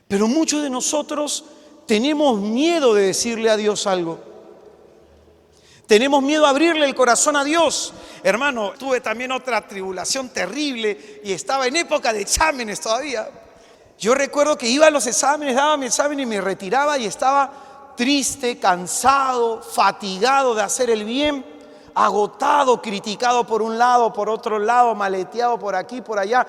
Pero muchos de nosotros tenemos miedo de decirle a Dios algo. Tenemos miedo a abrirle el corazón a Dios. Hermano, tuve también otra tribulación terrible y estaba en época de exámenes todavía. Yo recuerdo que iba a los exámenes, daba mi examen y me retiraba y estaba triste, cansado, fatigado de hacer el bien, agotado, criticado por un lado, por otro lado, maleteado por aquí, por allá.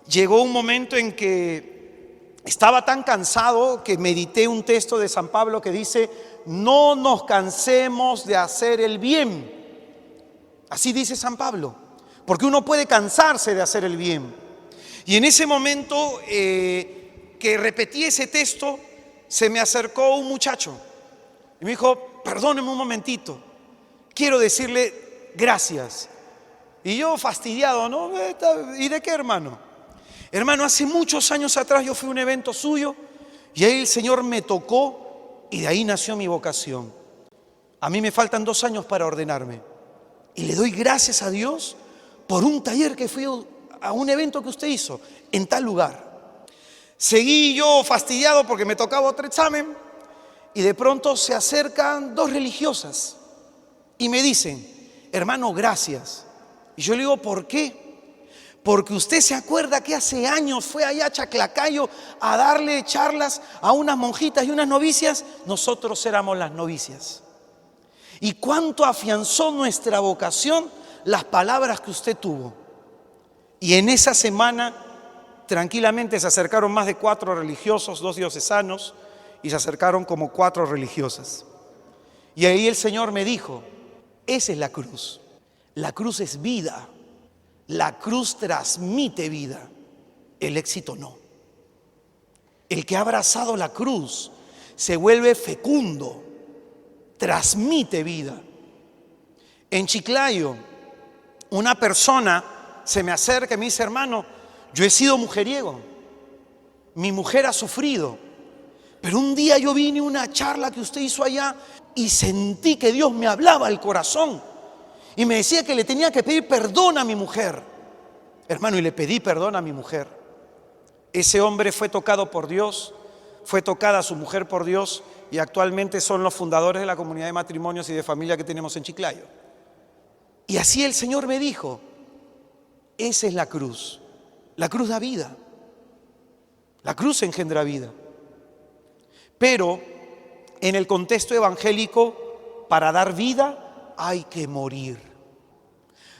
Llegó un momento en que estaba tan cansado que medité un texto de San Pablo que dice: no nos cansemos de hacer el bien. Así dice San Pablo, porque uno puede cansarse de hacer el bien. Y en ese momento que repetí ese texto, se me acercó un muchacho y me dijo: perdóneme un momentito, quiero decirle gracias. Y yo fastidiado, ¿no? ¿Y de qué, hermano? Hermano, hace muchos años atrás yo fui a un evento suyo y ahí el Señor me tocó. Y de ahí nació mi vocación. A mí me faltan 2 años para ordenarme. Y le doy gracias a Dios por un taller que fui a un evento que usted hizo en tal lugar. Seguí yo fastidiado porque me tocaba otro examen. Y de pronto se acercan 2 religiosas y me dicen: hermano, gracias. Y yo le digo: ¿por qué? Porque usted se acuerda que hace años fue allá a Chaclacayo a darle charlas a unas monjitas y unas novicias. Nosotros éramos las novicias. Y cuánto afianzó nuestra vocación las palabras que usted tuvo. Y en esa semana tranquilamente se acercaron más de 4 religiosos, 2 diocesanos, y se acercaron como 4 religiosas. Y ahí el Señor me dijo: esa es la cruz. La cruz es vida. La cruz transmite vida, el éxito no. El que ha abrazado la cruz se vuelve fecundo, transmite vida. En Chiclayo, una persona se me acerca y me dice: hermano, yo he sido mujeriego, mi mujer ha sufrido, pero un día yo vine a una charla que usted hizo allá y sentí que Dios me hablaba al corazón. Y me decía que le tenía que pedir perdón a mi mujer. Hermano, y le pedí perdón a mi mujer. Ese hombre fue tocado por Dios, fue tocada su mujer por Dios y actualmente son los fundadores de la comunidad de matrimonios y de familia que tenemos en Chiclayo. Y así el Señor me dijo: esa es la cruz. La cruz da vida. La cruz engendra vida. Pero en el contexto evangélico, para dar vida hay que morir.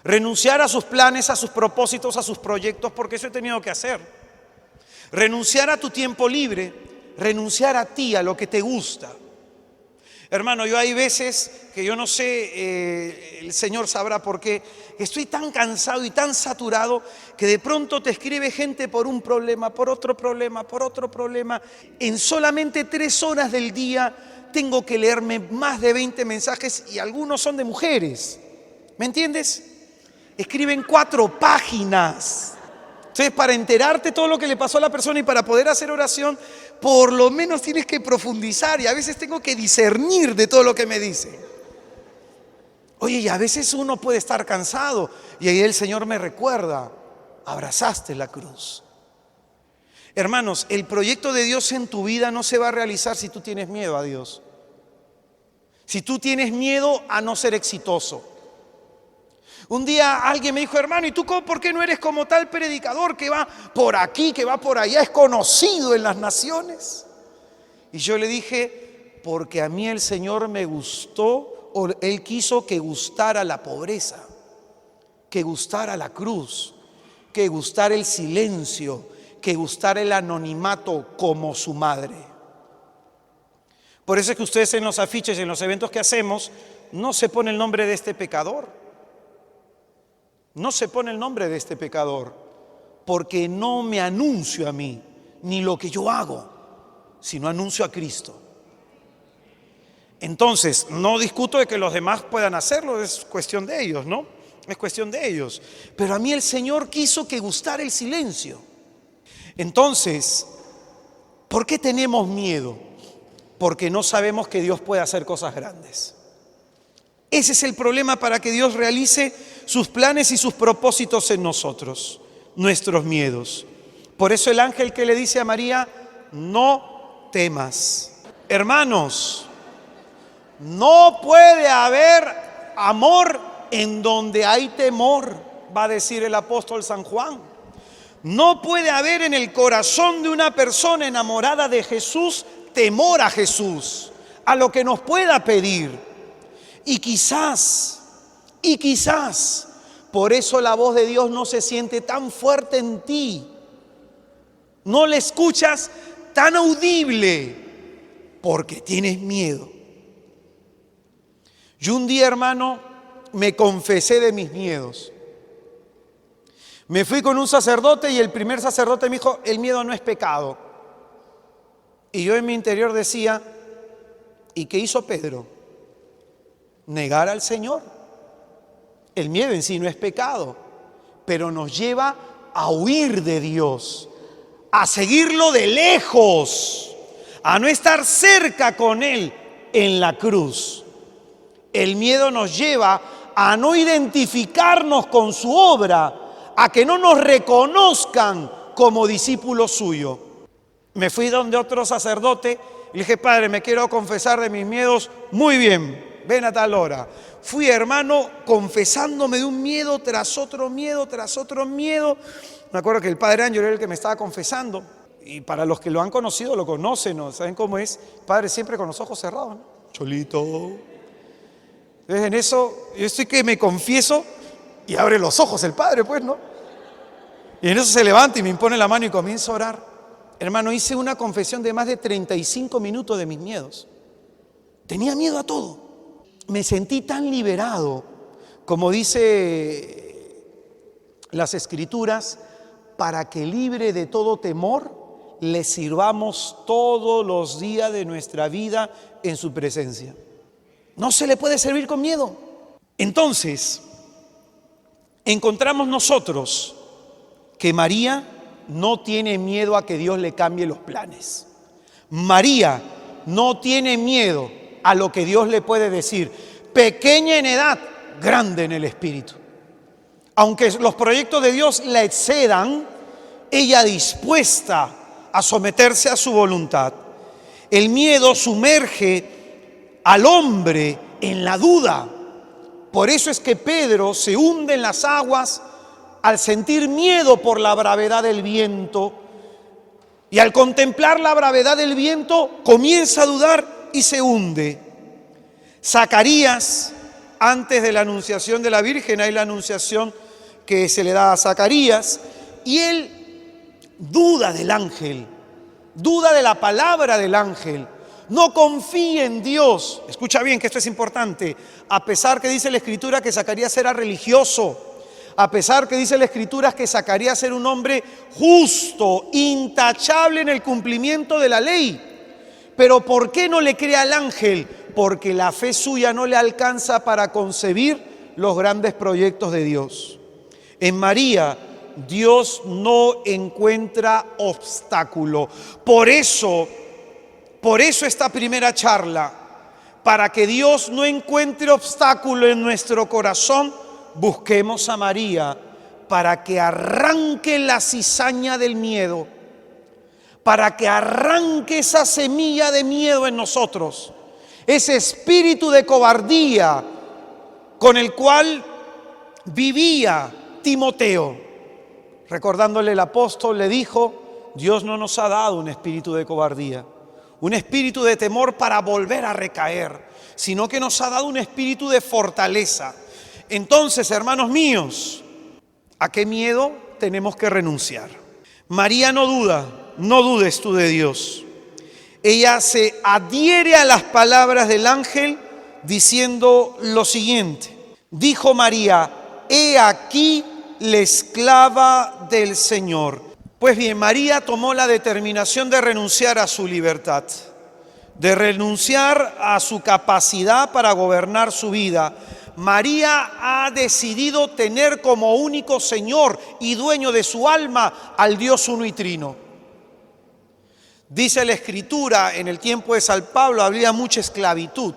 Renunciar a sus planes, a sus propósitos, a sus proyectos, porque eso he tenido que hacer. Renunciar a tu tiempo libre, renunciar a ti, a lo que te gusta. Hermano, yo hay veces que yo no sé, el Señor sabrá por qué, estoy tan cansado y tan saturado que de pronto te escribe gente por un problema, por otro problema, por otro problema. En solamente 3 horas del día tengo que leerme más de 20 mensajes y algunos son de mujeres. ¿Me entiendes? Escriben 4 páginas. Entonces, para enterarte todo lo que le pasó a la persona y para poder hacer oración, por lo menos tienes que profundizar y a veces tengo que discernir de todo lo que me dice. Oye, y a veces uno puede estar cansado y ahí el Señor me recuerda, abrazaste la cruz. Hermanos, el proyecto de Dios en tu vida no se va a realizar si tú tienes miedo a Dios. Si tú tienes miedo a no ser exitoso. Un día alguien me dijo, hermano, ¿y tú por qué no eres como tal predicador que va por aquí, que va por allá, es conocido en las naciones? Y yo le dije, porque a mí el Señor me gustó, o Él quiso que gustara la pobreza, que gustara la cruz, que gustara el silencio, que gustara el anonimato como su madre. Por eso es que ustedes en los afiches, en los eventos que hacemos, no se pone el nombre de este pecador. No se pone el nombre de este pecador, porque no me anuncio a mí, ni lo que yo hago, sino anuncio a Cristo. Entonces, no discuto de que los demás puedan hacerlo, es cuestión de ellos, ¿no? Es cuestión de ellos. Pero a mí el Señor quiso que gustara el silencio. Entonces, ¿por qué tenemos miedo? Porque no sabemos que Dios puede hacer cosas grandes. Ese es el problema para que Dios realice sus planes y sus propósitos en nosotros, nuestros miedos. Por eso el ángel que le dice a María, no temas. Hermanos, no puede haber amor en donde hay temor, va a decir el apóstol San Juan. No puede haber en el corazón de una persona enamorada de Jesús temor a Jesús, a lo que nos pueda pedir. Y quizás, por eso la voz de Dios no se siente tan fuerte en ti. No la escuchas tan audible, porque tienes miedo. Yo un día, hermano, me confesé de mis miedos. Me fui con un sacerdote y el primer sacerdote me dijo, el miedo no es pecado. Y yo en mi interior decía, ¿y qué hizo Pedro? Negar al Señor. El miedo en sí no es pecado, pero nos lleva a huir de Dios, a seguirlo de lejos, a no estar cerca con Él en la cruz. El miedo nos lleva a no identificarnos con su obra, a que no nos reconozcan como discípulos suyos. Me fui donde otro sacerdote y le dije, padre, me quiero confesar de mis miedos. Muy bien. Ven a tal hora. Fui, hermano, confesándome de un miedo tras otro miedo, tras otro miedo. Me acuerdo que el padre Ángel era el que me estaba confesando. Y para los que lo han conocido, lo conocen, ¿no? ¿Saben cómo es? Padre siempre con los ojos cerrados, ¿no? Cholito. Entonces en eso, yo estoy que me confieso y abre los ojos el padre, pues, ¿no? Y en eso se levanta y me impone la mano y comienza a orar. Hermano, hice una confesión de más de 35 minutos de mis miedos. Tenía miedo a todo. Me sentí tan liberado, como dice las Escrituras, para que libre de todo temor le sirvamos todos los días de nuestra vida en su presencia. No se le puede servir con miedo. Entonces, encontramos nosotros que María no tiene miedo a que Dios le cambie los planes. María no tiene miedo a lo que Dios le puede decir, pequeña en edad, grande en el espíritu. Aunque los proyectos de Dios la excedan, ella dispuesta a someterse a su voluntad. El miedo sumerge al hombre en la duda. Por eso es que Pedro se hunde en las aguas al sentir miedo por la bravedad del viento. Y al contemplar la bravedad del viento, comienza a dudar, y se hunde. Zacarías, antes de la anunciación de la Virgen, hay la anunciación que se le da a Zacarías, y él duda del ángel, duda de la palabra del ángel, no confía en Dios. Escucha bien que esto es importante. A pesar que dice la Escritura que Zacarías era religioso, a pesar que dice la Escritura que Zacarías era un hombre justo, intachable en el cumplimiento de la ley, pero ¿por qué no le cree al ángel? Porque la fe suya no le alcanza para concebir los grandes proyectos de Dios. En María, Dios no encuentra obstáculo. Por eso esta primera charla, para que Dios no encuentre obstáculo en nuestro corazón, busquemos a María para que arranque la cizaña del miedo, para que arranque esa semilla de miedo en nosotros, ese espíritu de cobardía con el cual vivía Timoteo. Recordándole, el apóstol le dijo: Dios no nos ha dado un espíritu de cobardía, un espíritu de temor para volver a recaer, sino que nos ha dado un espíritu de fortaleza. Entonces, hermanos míos, ¿a qué miedo tenemos que renunciar? María no duda, no dudes tú de Dios. Ella se adhiere a las palabras del ángel diciendo lo siguiente. Dijo María: he aquí la esclava del Señor. Pues bien, María tomó la determinación de renunciar a su libertad, de renunciar a su capacidad para gobernar su vida. María ha decidido tener como único Señor y dueño de su alma al Dios uno y trino. Dice la Escritura, en el tiempo de San Pablo había mucha esclavitud.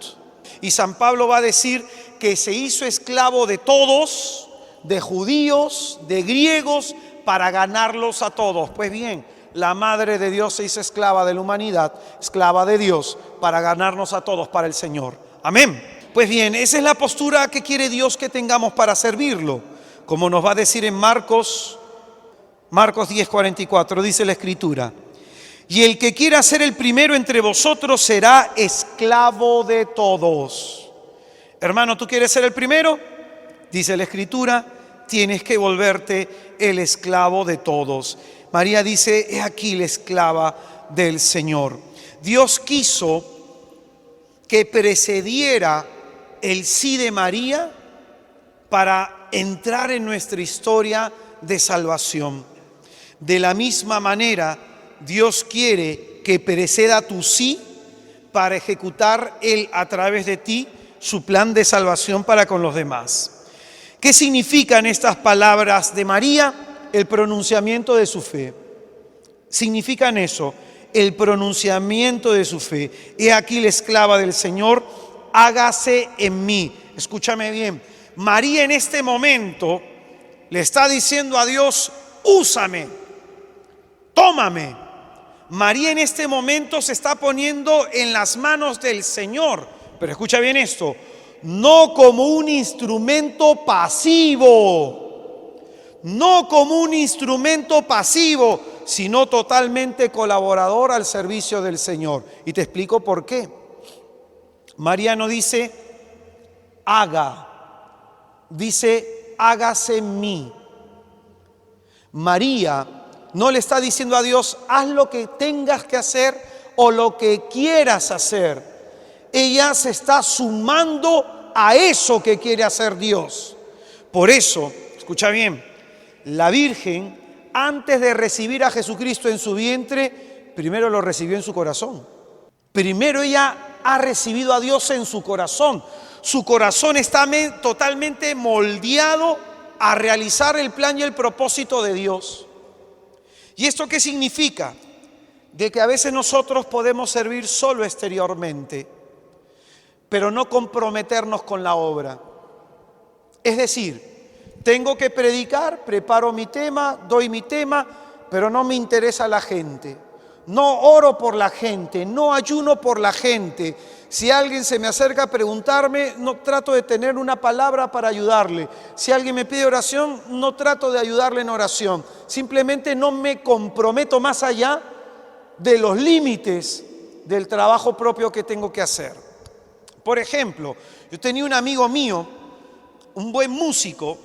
Y San Pablo va a decir que se hizo esclavo de todos, de judíos, de griegos, para ganarlos a todos. Pues bien, la Madre de Dios se hizo esclava de la humanidad, esclava de Dios, para ganarnos a todos para el Señor. Amén. Pues bien, esa es la postura que quiere Dios que tengamos para servirlo. Como nos va a decir en Marcos 10:44, dice la Escritura: y el que quiera ser el primero entre vosotros será esclavo de todos. Hermano, ¿tú quieres ser el primero? Dice la Escritura, tienes que volverte el esclavo de todos. María dice: he aquí la esclava del Señor. Dios quiso que precediera el sí de María para entrar en nuestra historia de salvación. De la misma manera, Dios quiere que preceda tu sí para ejecutar Él a través de ti su plan de salvación para con los demás. ¿Qué significan estas palabras de María? El pronunciamiento de su fe. Significan eso, el pronunciamiento de su fe. He aquí la esclava del Señor, hágase en mí. Escúchame bien, María en este momento le está diciendo a Dios: úsame, tómame. María en este momento se está poniendo en las manos del Señor. Pero escucha bien esto, no como un instrumento pasivo, no como un instrumento pasivo, sino totalmente colaborador al servicio del Señor. Y te explico por qué. María no dice haga, dice hágase en mí. María no le está diciendo a Dios: haz lo que tengas que hacer o lo que quieras hacer. Ella se está sumando a eso que quiere hacer Dios. Por eso, escucha bien, la Virgen, antes de recibir a Jesucristo en su vientre, primero lo recibió en su corazón. Primero ella ha recibido a Dios en su corazón. Su corazón está totalmente moldeado a realizar el plan y el propósito de Dios. ¿Y esto qué significa? De que a veces nosotros podemos servir solo exteriormente, pero no comprometernos con la obra. Es decir, tengo que predicar, preparo mi tema, doy mi tema, pero no me interesa la gente. No oro por la gente, no ayuno por la gente. Si alguien se me acerca a preguntarme, no trato de tener una palabra para ayudarle. Si alguien me pide oración, no trato de ayudarle en oración. Simplemente no me comprometo más allá de los límites del trabajo propio que tengo que hacer. Por ejemplo, yo tenía un amigo mío, un buen músico,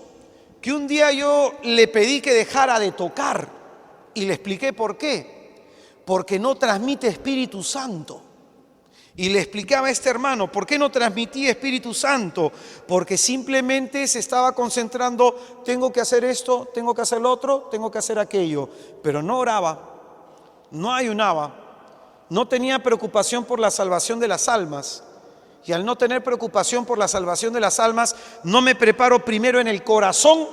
que un día yo le pedí que dejara de tocar y le expliqué por qué. Porque no transmite Espíritu Santo. Y le explicaba a este hermano, ¿por qué no transmitía Espíritu Santo? Porque simplemente se estaba concentrando, tengo que hacer esto, tengo que hacer lo otro, tengo que hacer aquello. Pero no oraba, no ayunaba, no tenía preocupación por la salvación de las almas. Y al no tener preocupación por la salvación de las almas, no me preparo primero en el corazón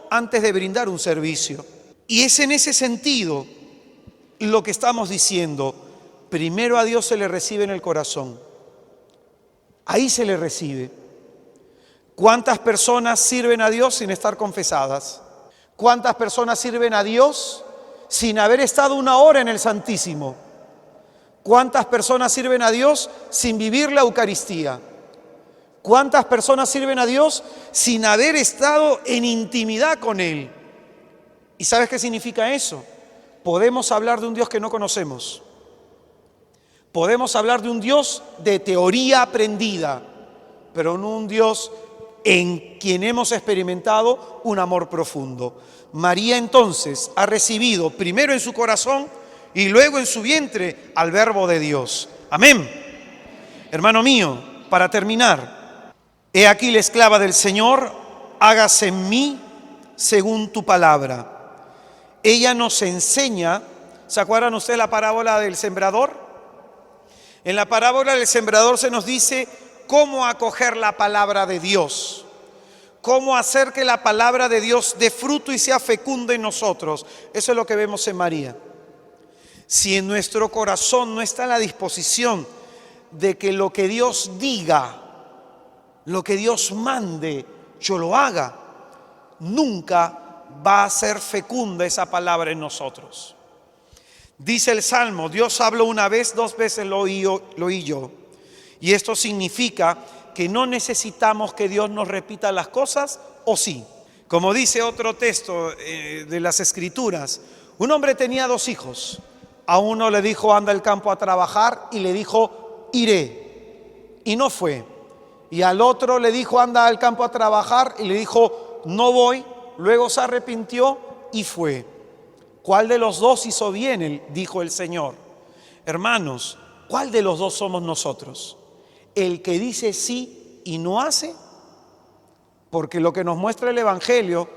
antes de brindar un servicio. Y es en ese sentido lo que estamos diciendo. Primero a Dios se le recibe en el corazón. Ahí se le recibe. ¿Cuántas personas sirven a Dios sin estar confesadas? ¿Cuántas personas sirven a Dios sin haber estado una hora en el Santísimo? ¿Cuántas personas sirven a Dios sin vivir la Eucaristía? ¿Cuántas personas sirven a Dios sin haber estado en intimidad con Él? ¿Y sabes qué significa eso? Podemos hablar de un Dios que no conocemos. Podemos hablar de un Dios de teoría aprendida, pero no un Dios en quien hemos experimentado un amor profundo. María entonces ha recibido primero en su corazón y luego en su vientre al Verbo de Dios. Amén. Hermano mío, para terminar, he aquí la esclava del Señor, hágase en mí según tu palabra. Ella nos enseña, ¿se acuerdan ustedes la parábola del sembrador? En la parábola del sembrador se nos dice cómo acoger la palabra de Dios, cómo hacer que la palabra de Dios dé fruto y sea fecunda en nosotros. Eso es lo que vemos en María. Si en nuestro corazón no está la disposición de que lo que Dios diga, lo que Dios mande, yo lo haga, nunca va a ser fecunda esa palabra en nosotros. Dice el Salmo, Dios habló una vez, 2 veces lo oí yo. Y esto significa que no necesitamos que Dios nos repita las cosas, ¿o sí? Como dice otro texto de las Escrituras, un hombre tenía 2 hijos. A uno le dijo, anda al campo a trabajar, y le dijo, iré. Y no fue. Y al otro le dijo, anda al campo a trabajar, y le dijo, no voy. Luego se arrepintió y fue. ¿Cuál de los 2 hizo bien? Dijo el Señor. Hermanos, ¿cuál de los 2 somos nosotros? ¿El que dice sí y no hace? Porque lo que nos muestra el Evangelio,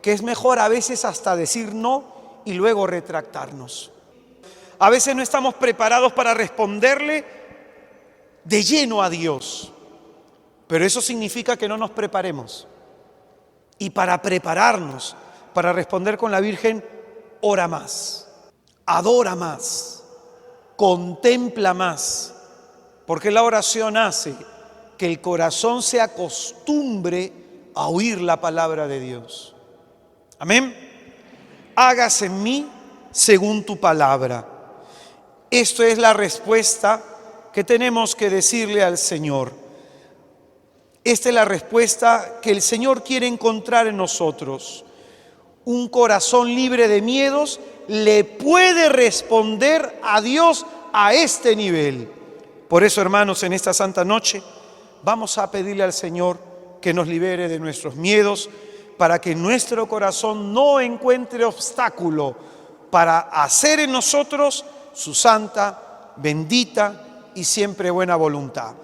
que es mejor a veces hasta decir no y luego retractarnos. A veces no estamos preparados para responderle de lleno a Dios, pero eso significa que no nos preparemos. Y para prepararnos, para responder con la Virgen, ora más, adora más, contempla más, porque la oración hace que el corazón se acostumbre a oír la palabra de Dios. Amén. Hágase en mí según tu palabra. Esto es la respuesta que tenemos que decirle al Señor. Esta es la respuesta que el Señor quiere encontrar en nosotros. Un corazón libre de miedos le puede responder a Dios a este nivel. Por eso, hermanos, en esta santa noche vamos a pedirle al Señor que nos libere de nuestros miedos, para que nuestro corazón no encuentre obstáculo para hacer en nosotros su santa, bendita y siempre buena voluntad.